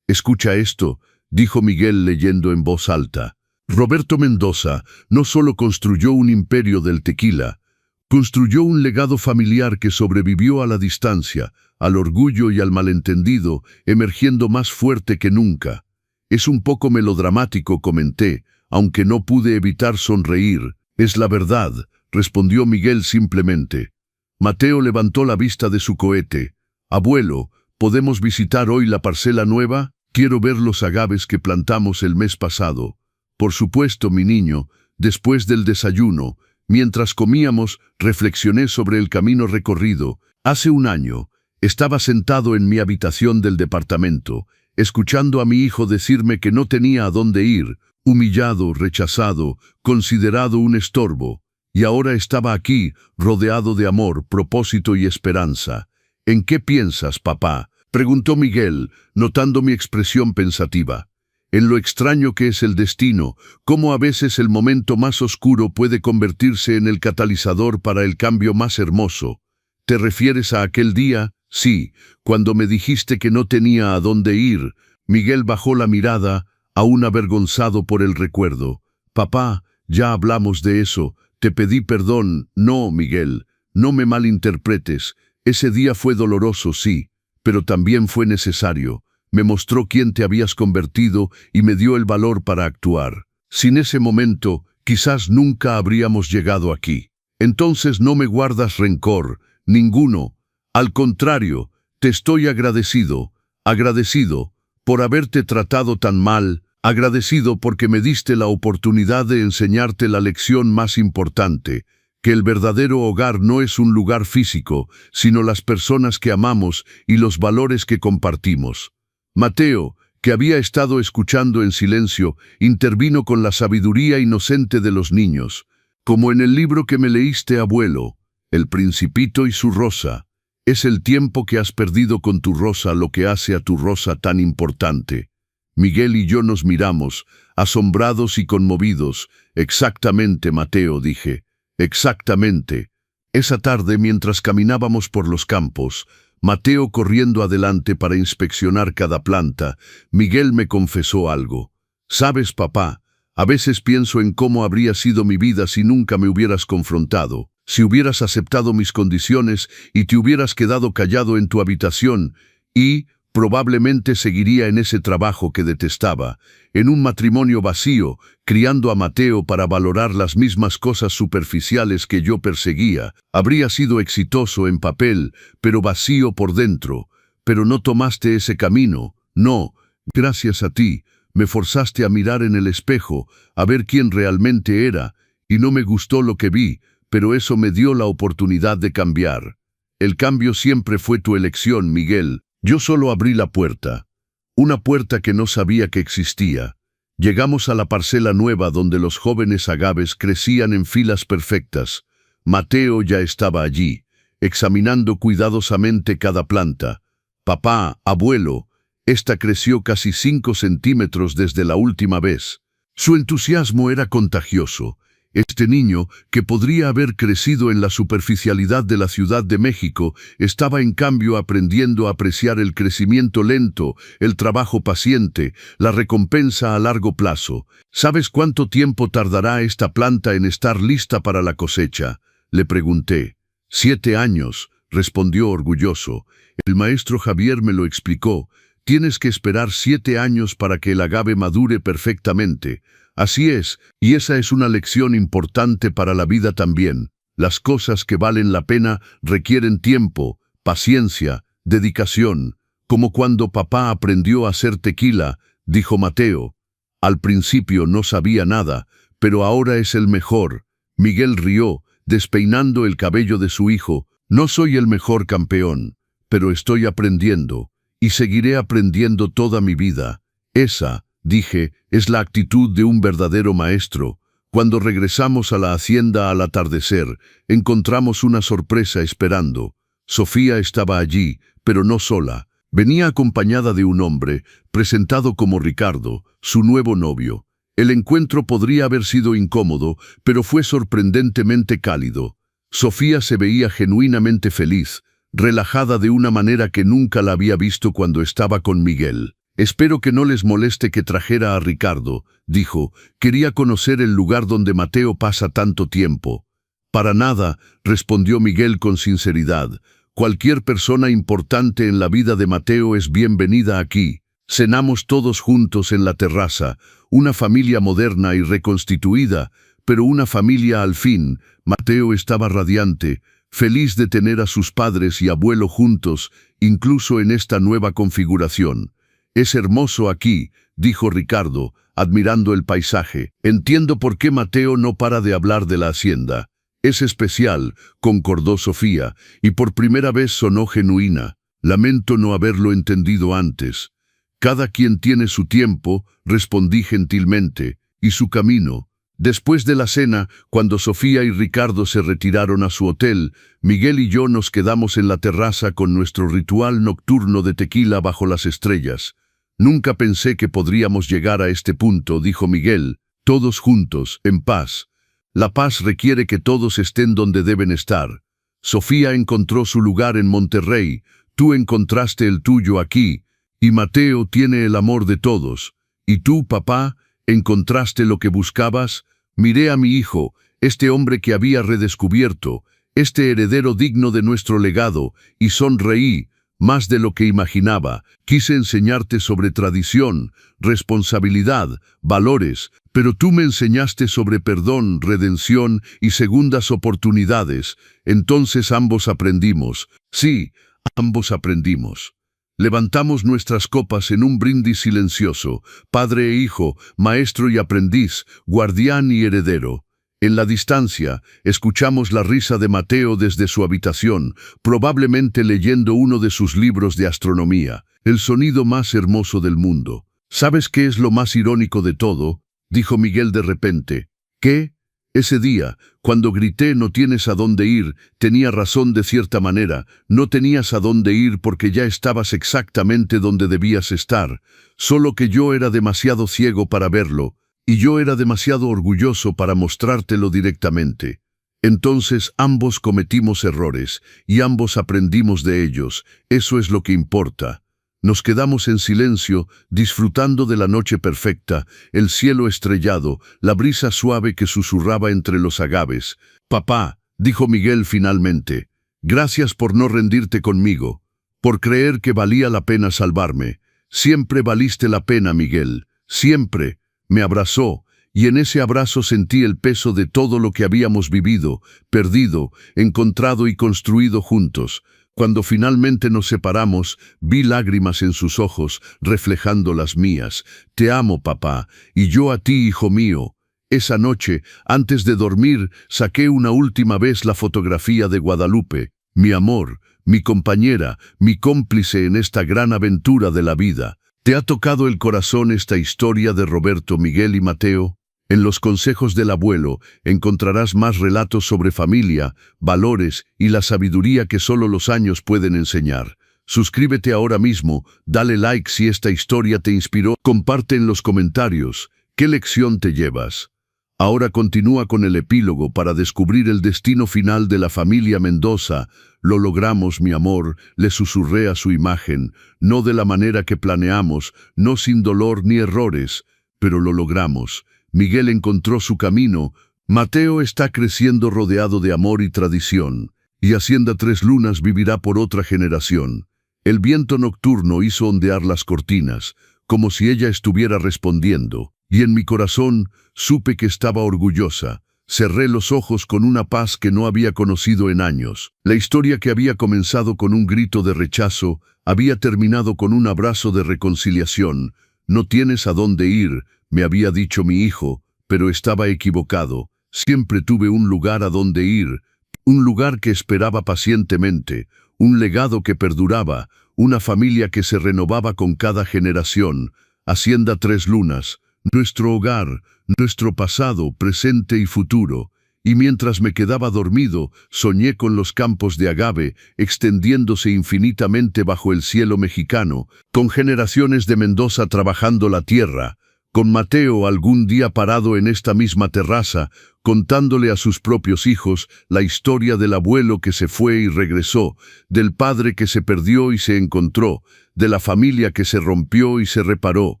Escucha esto, dijo Miguel leyendo en voz alta. Roberto Mendoza no solo construyó un imperio del tequila, construyó un legado familiar que sobrevivió a la distancia, al orgullo y al malentendido, emergiendo más fuerte que nunca. Es un poco melodramático, comenté, aunque no pude evitar sonreír. Es la verdad, respondió Miguel simplemente. Mateo levantó la vista de su cohete. Abuelo, ¿podemos visitar hoy la parcela nueva? Quiero ver los agaves que plantamos el mes pasado. Por supuesto, mi niño, después del desayuno, mientras comíamos, reflexioné sobre el camino recorrido. Hace un año, estaba sentado en mi habitación del departamento, escuchando a mi hijo decirme que no tenía a dónde ir, humillado, rechazado, considerado un estorbo. Y ahora estaba aquí, rodeado de amor, propósito y esperanza. ¿En qué piensas, papá?, preguntó Miguel, notando mi expresión pensativa. En lo extraño que es el destino, cómo a veces el momento más oscuro puede convertirse en el catalizador para el cambio más hermoso. ¿Te refieres a aquel día? Sí, cuando me dijiste que no tenía a dónde ir. Miguel bajó la mirada, aún avergonzado por el recuerdo. Papá, ya hablamos de eso. Te pedí perdón. No, Miguel, no me malinterpretes. Ese día fue doloroso, sí, pero también fue necesario. Me mostró quién te habías convertido y me dio el valor para actuar. Sin ese momento, quizás nunca habríamos llegado aquí. Entonces no me guardas rencor, ninguno. Al contrario, te estoy agradecido. Agradecido por haberte tratado tan mal, agradecido porque me diste la oportunidad de enseñarte la lección más importante, que el verdadero hogar no es un lugar físico, sino las personas que amamos y los valores que compartimos. Mateo, que había estado escuchando en silencio, intervino con la sabiduría inocente de los niños, como en el libro que me leíste, abuelo, El Principito y su rosa. Es el tiempo que has perdido con tu rosa lo que hace a tu rosa tan importante. Miguel y yo nos miramos, asombrados y conmovidos. Exactamente, Mateo, dije. Exactamente. Esa tarde, mientras caminábamos por los campos, Mateo corriendo adelante para inspeccionar cada planta, Miguel me confesó algo. «Sabes, papá, a veces pienso en cómo habría sido mi vida si nunca me hubieras confrontado, si hubieras aceptado mis condiciones y te hubieras quedado callado en tu habitación y probablemente seguiría en ese trabajo que detestaba, en un matrimonio vacío, criando a Mateo para valorar las mismas cosas superficiales que yo perseguía. Habría sido exitoso en papel, pero vacío por dentro. Pero no tomaste ese camino. No, gracias a ti, me forzaste a mirar en el espejo, a ver quién realmente era, y no me gustó lo que vi, pero eso me dio la oportunidad de cambiar. El cambio siempre fue tu elección, Miguel. Yo solo abrí la puerta, una puerta que no sabía que existía. Llegamos a la parcela nueva donde los jóvenes agaves crecían en filas perfectas. Mateo ya estaba allí, examinando cuidadosamente cada planta. Papá, abuelo, esta creció casi 5 centímetros desde la última vez. Su entusiasmo era contagioso. Este niño, que podría haber crecido en la superficialidad de la Ciudad de México, estaba en cambio aprendiendo a apreciar el crecimiento lento, el trabajo paciente, la recompensa a largo plazo. ¿Sabes cuánto tiempo tardará esta planta en estar lista para la cosecha?, le pregunté. 7 años, respondió orgulloso. El maestro Javier me lo explicó. Tienes que esperar 7 años para que el agave madure perfectamente. Así es, y esa es una lección importante para la vida también. Las cosas que valen la pena requieren tiempo, paciencia, dedicación, como cuando papá aprendió a hacer tequila, dijo Mateo. Al principio no sabía nada, pero ahora es el mejor. Miguel rió, despeinando el cabello de su hijo. No soy el mejor campeón, pero estoy aprendiendo, y seguiré aprendiendo toda mi vida. Esa, dije, es la actitud de un verdadero maestro. Cuando regresamos a la hacienda al atardecer, encontramos una sorpresa esperando. Sofía estaba allí, pero no sola. Venía acompañada de un hombre, presentado como Ricardo, su nuevo novio. El encuentro podría haber sido incómodo, pero fue sorprendentemente cálido. Sofía se veía genuinamente feliz, relajada de una manera que nunca la había visto cuando estaba con Miguel. «Espero que no les moleste que trajera a Ricardo», dijo. «Quería conocer el lugar donde Mateo pasa tanto tiempo». «Para nada», respondió Miguel con sinceridad. «Cualquier persona importante en la vida de Mateo es bienvenida aquí». Cenamos todos juntos en la terraza, una familia moderna y reconstituida, pero una familia al fin. Mateo estaba radiante, feliz de tener a sus padres y abuelo juntos, incluso en esta nueva configuración. «Es hermoso aquí», dijo Ricardo, admirando el paisaje. «Entiendo por qué Mateo no para de hablar de la hacienda». «Es especial», concordó Sofía, y por primera vez sonó genuina. «Lamento no haberlo entendido antes». «Cada quien tiene su tiempo», respondí gentilmente, «y su camino». Después de la cena, cuando Sofía y Ricardo se retiraron a su hotel, Miguel y yo nos quedamos en la terraza con nuestro ritual nocturno de tequila bajo las estrellas. «Nunca pensé que podríamos llegar a este punto», dijo Miguel, «todos juntos, en paz. La paz requiere que todos estén donde deben estar. Sofía encontró su lugar en Monterrey, tú encontraste el tuyo aquí, y Mateo tiene el amor de todos. ¿Y tú, papá, encontraste lo que buscabas?» Miré a mi hijo, este hombre que había redescubierto, este heredero digno de nuestro legado, y sonreí, más de lo que imaginaba. Quise enseñarte sobre tradición, responsabilidad, valores, pero tú me enseñaste sobre perdón, redención y segundas oportunidades. Entonces ambos aprendimos. Sí, ambos aprendimos. Levantamos nuestras copas en un brindis silencioso, padre e hijo, maestro y aprendiz, guardián y heredero. En la distancia, escuchamos la risa de Mateo desde su habitación, probablemente leyendo uno de sus libros de astronomía, el sonido más hermoso del mundo. ¿Sabes qué es lo más irónico de todo?, dijo Miguel de repente. ¿Qué? Ese día, cuando grité no tienes a dónde ir, tenía razón de cierta manera, no tenías a dónde ir porque ya estabas exactamente donde debías estar, solo que yo era demasiado ciego para verlo, y yo era demasiado orgulloso para mostrártelo directamente. Entonces ambos cometimos errores, y ambos aprendimos de ellos, eso es lo que importa. Nos quedamos en silencio, disfrutando de la noche perfecta, el cielo estrellado, la brisa suave que susurraba entre los agaves. «Papá», dijo Miguel finalmente, «gracias por no rendirte conmigo, por creer que valía la pena salvarme. Siempre valiste la pena, Miguel, siempre». Me abrazó, y en ese abrazo sentí el peso de todo lo que habíamos vivido, perdido, encontrado y construido juntos. Cuando finalmente nos separamos, vi lágrimas en sus ojos, reflejando las mías. «Te amo, papá, y yo a ti, hijo mío». Esa noche, antes de dormir, saqué una última vez la fotografía de Guadalupe, mi amor, mi compañera, mi cómplice en esta gran aventura de la vida. ¿Te ha tocado el corazón esta historia de Roberto, Miguel y Mateo? En los consejos del abuelo encontrarás más relatos sobre familia, valores y la sabiduría que solo los años pueden enseñar. Suscríbete ahora mismo, dale like si esta historia te inspiró, comparte en los comentarios. ¿Qué lección te llevas? Ahora continúa con el epílogo para descubrir el destino final de la familia Mendoza. «Lo logramos, mi amor», le susurré a su imagen, «no de la manera que planeamos, no sin dolor ni errores, pero lo logramos». Miguel encontró su camino. Mateo está creciendo rodeado de amor y tradición, y Hacienda Tres Lunas vivirá por otra generación. El viento nocturno hizo ondear las cortinas, como si ella estuviera respondiendo, y en mi corazón supe que estaba orgullosa. Cerré los ojos con una paz que no había conocido en años. La historia que había comenzado con un grito de rechazo, había terminado con un abrazo de reconciliación. «No tienes a dónde ir», me había dicho mi hijo, pero estaba equivocado. Siempre tuve un lugar a donde ir, un lugar que esperaba pacientemente, un legado que perduraba, una familia que se renovaba con cada generación. Hacienda Tres Lunas, nuestro hogar, nuestro pasado, presente y futuro. Y mientras me quedaba dormido, soñé con los campos de agave, extendiéndose infinitamente bajo el cielo mexicano, con generaciones de Mendoza trabajando la tierra, con Mateo algún día parado en esta misma terraza, contándole a sus propios hijos la historia del abuelo que se fue y regresó, del padre que se perdió y se encontró, de la familia que se rompió y se reparó,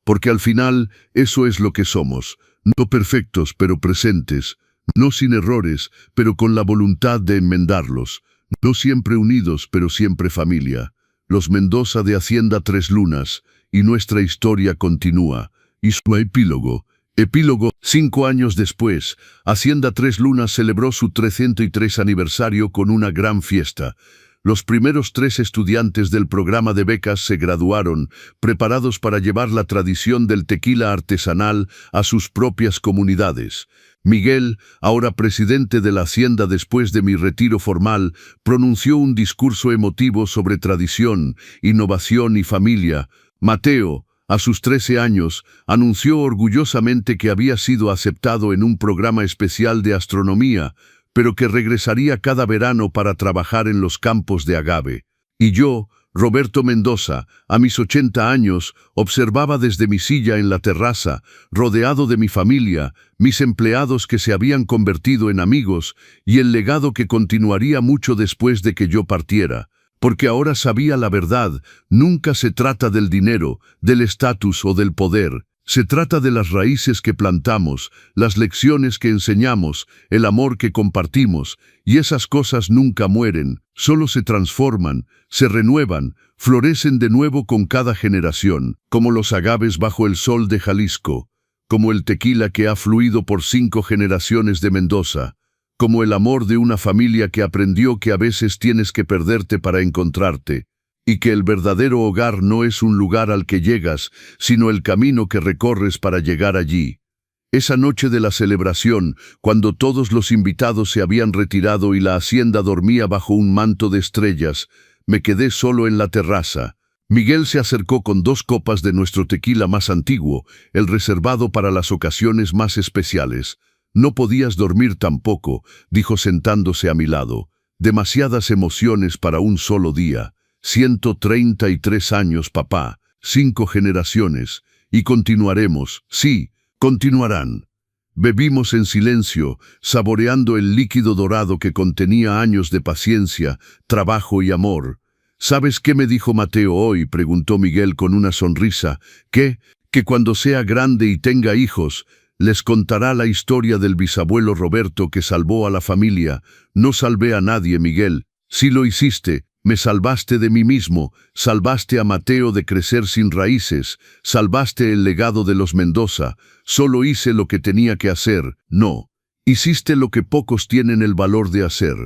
porque al final eso es lo que somos, no perfectos pero presentes, no sin errores, pero con la voluntad de enmendarlos, no siempre unidos pero siempre familia. Los Mendoza de Hacienda Tres Lunas, y nuestra historia continúa. Y su epílogo. 5 años después, Hacienda Tres Lunas celebró su 303 aniversario con una gran fiesta. Los primeros 3 estudiantes del programa de becas se graduaron, preparados para llevar la tradición del tequila artesanal a sus propias comunidades. Miguel, ahora presidente de la Hacienda después de mi retiro formal, pronunció un discurso emotivo sobre tradición, innovación y familia. Mateo, a sus 13 años, anunció orgullosamente que había sido aceptado en un programa especial de astronomía, pero que regresaría cada verano para trabajar en los campos de agave. Y yo, Roberto Mendoza, a mis 80 años, observaba desde mi silla en la terraza, rodeado de mi familia, mis empleados que se habían convertido en amigos, y el legado que continuaría mucho después de que yo partiera. Porque ahora sabía la verdad, nunca se trata del dinero, del estatus o del poder. Se trata de las raíces que plantamos, las lecciones que enseñamos, el amor que compartimos, y esas cosas nunca mueren, solo se transforman, se renuevan, florecen de nuevo con cada generación, como los agaves bajo el sol de Jalisco, como el tequila que ha fluido por 5 generaciones de Mendoza, como el amor de una familia que aprendió que a veces tienes que perderte para encontrarte. y que el verdadero hogar no es un lugar al que llegas, sino el camino que recorres para llegar allí. Esa noche de la celebración, cuando todos los invitados se habían retirado y la hacienda dormía bajo un manto de estrellas, me quedé solo en la terraza. Miguel se acercó con 2 copas de nuestro tequila más antiguo, el reservado para las ocasiones más especiales. «No podías dormir tampoco», dijo sentándose a mi lado. «Demasiadas emociones para un solo día. 133 años, papá, 5 generaciones, y continuaremos, sí, continuarán». Bebimos en silencio, saboreando el líquido dorado que contenía años de paciencia, trabajo y amor. «¿Sabes qué me dijo Mateo hoy?», preguntó Miguel con una sonrisa. «¿Qué? Que cuando sea grande y tenga hijos, les contará la historia del bisabuelo Roberto que salvó a la familia». «No salvé a nadie, Miguel. Sí lo hiciste. Me salvaste de mí mismo, salvaste a Mateo de crecer sin raíces, salvaste el legado de los Mendoza. Solo hice lo que tenía que hacer. No. Hiciste lo que pocos tienen el valor de hacer.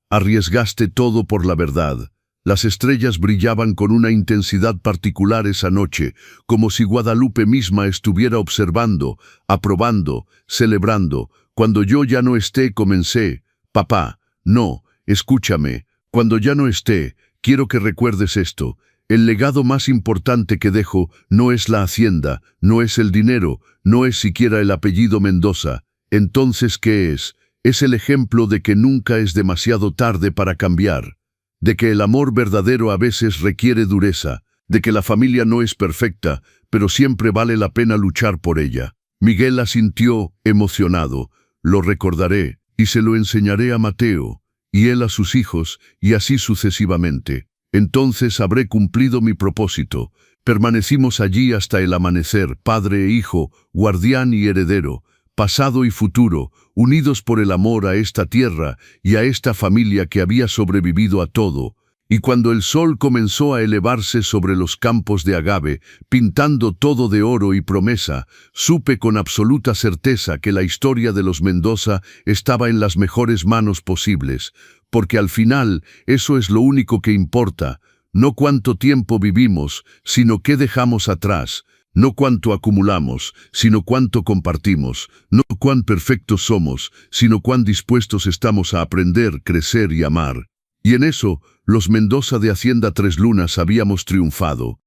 Arriesgaste todo por la verdad». Las estrellas brillaban con una intensidad particular esa noche, como si Guadalupe misma estuviera observando, aprobando, celebrando. «Cuando yo ya no esté», comencé. «Papá, no, escúchame. Cuando ya no esté, quiero que recuerdes esto. El legado más importante que dejo no es la hacienda, no es el dinero, no es siquiera el apellido Mendoza. Entonces, ¿qué es? Es el ejemplo de que nunca es demasiado tarde para cambiar. De que el amor verdadero a veces requiere dureza, de que la familia no es perfecta, pero siempre vale la pena luchar por ella». Miguel asintió, emocionado. «Lo recordaré, y se lo enseñaré a Mateo, y él a sus hijos, y así sucesivamente. Entonces habré cumplido mi propósito». Permanecimos allí hasta el amanecer, padre e hijo, guardián y heredero, pasado y futuro, unidos por el amor a esta tierra y a esta familia que había sobrevivido a todo. Y cuando el sol comenzó a elevarse sobre los campos de agave, pintando todo de oro y promesa, supe con absoluta certeza que la historia de los Mendoza estaba en las mejores manos posibles, porque al final eso es lo único que importa, no cuánto tiempo vivimos, sino qué dejamos atrás. No cuánto acumulamos, sino cuánto compartimos. No cuán perfectos somos, sino cuán dispuestos estamos a aprender, crecer y amar. Y en eso, los Mendoza de Hacienda Tres Lunas habíamos triunfado.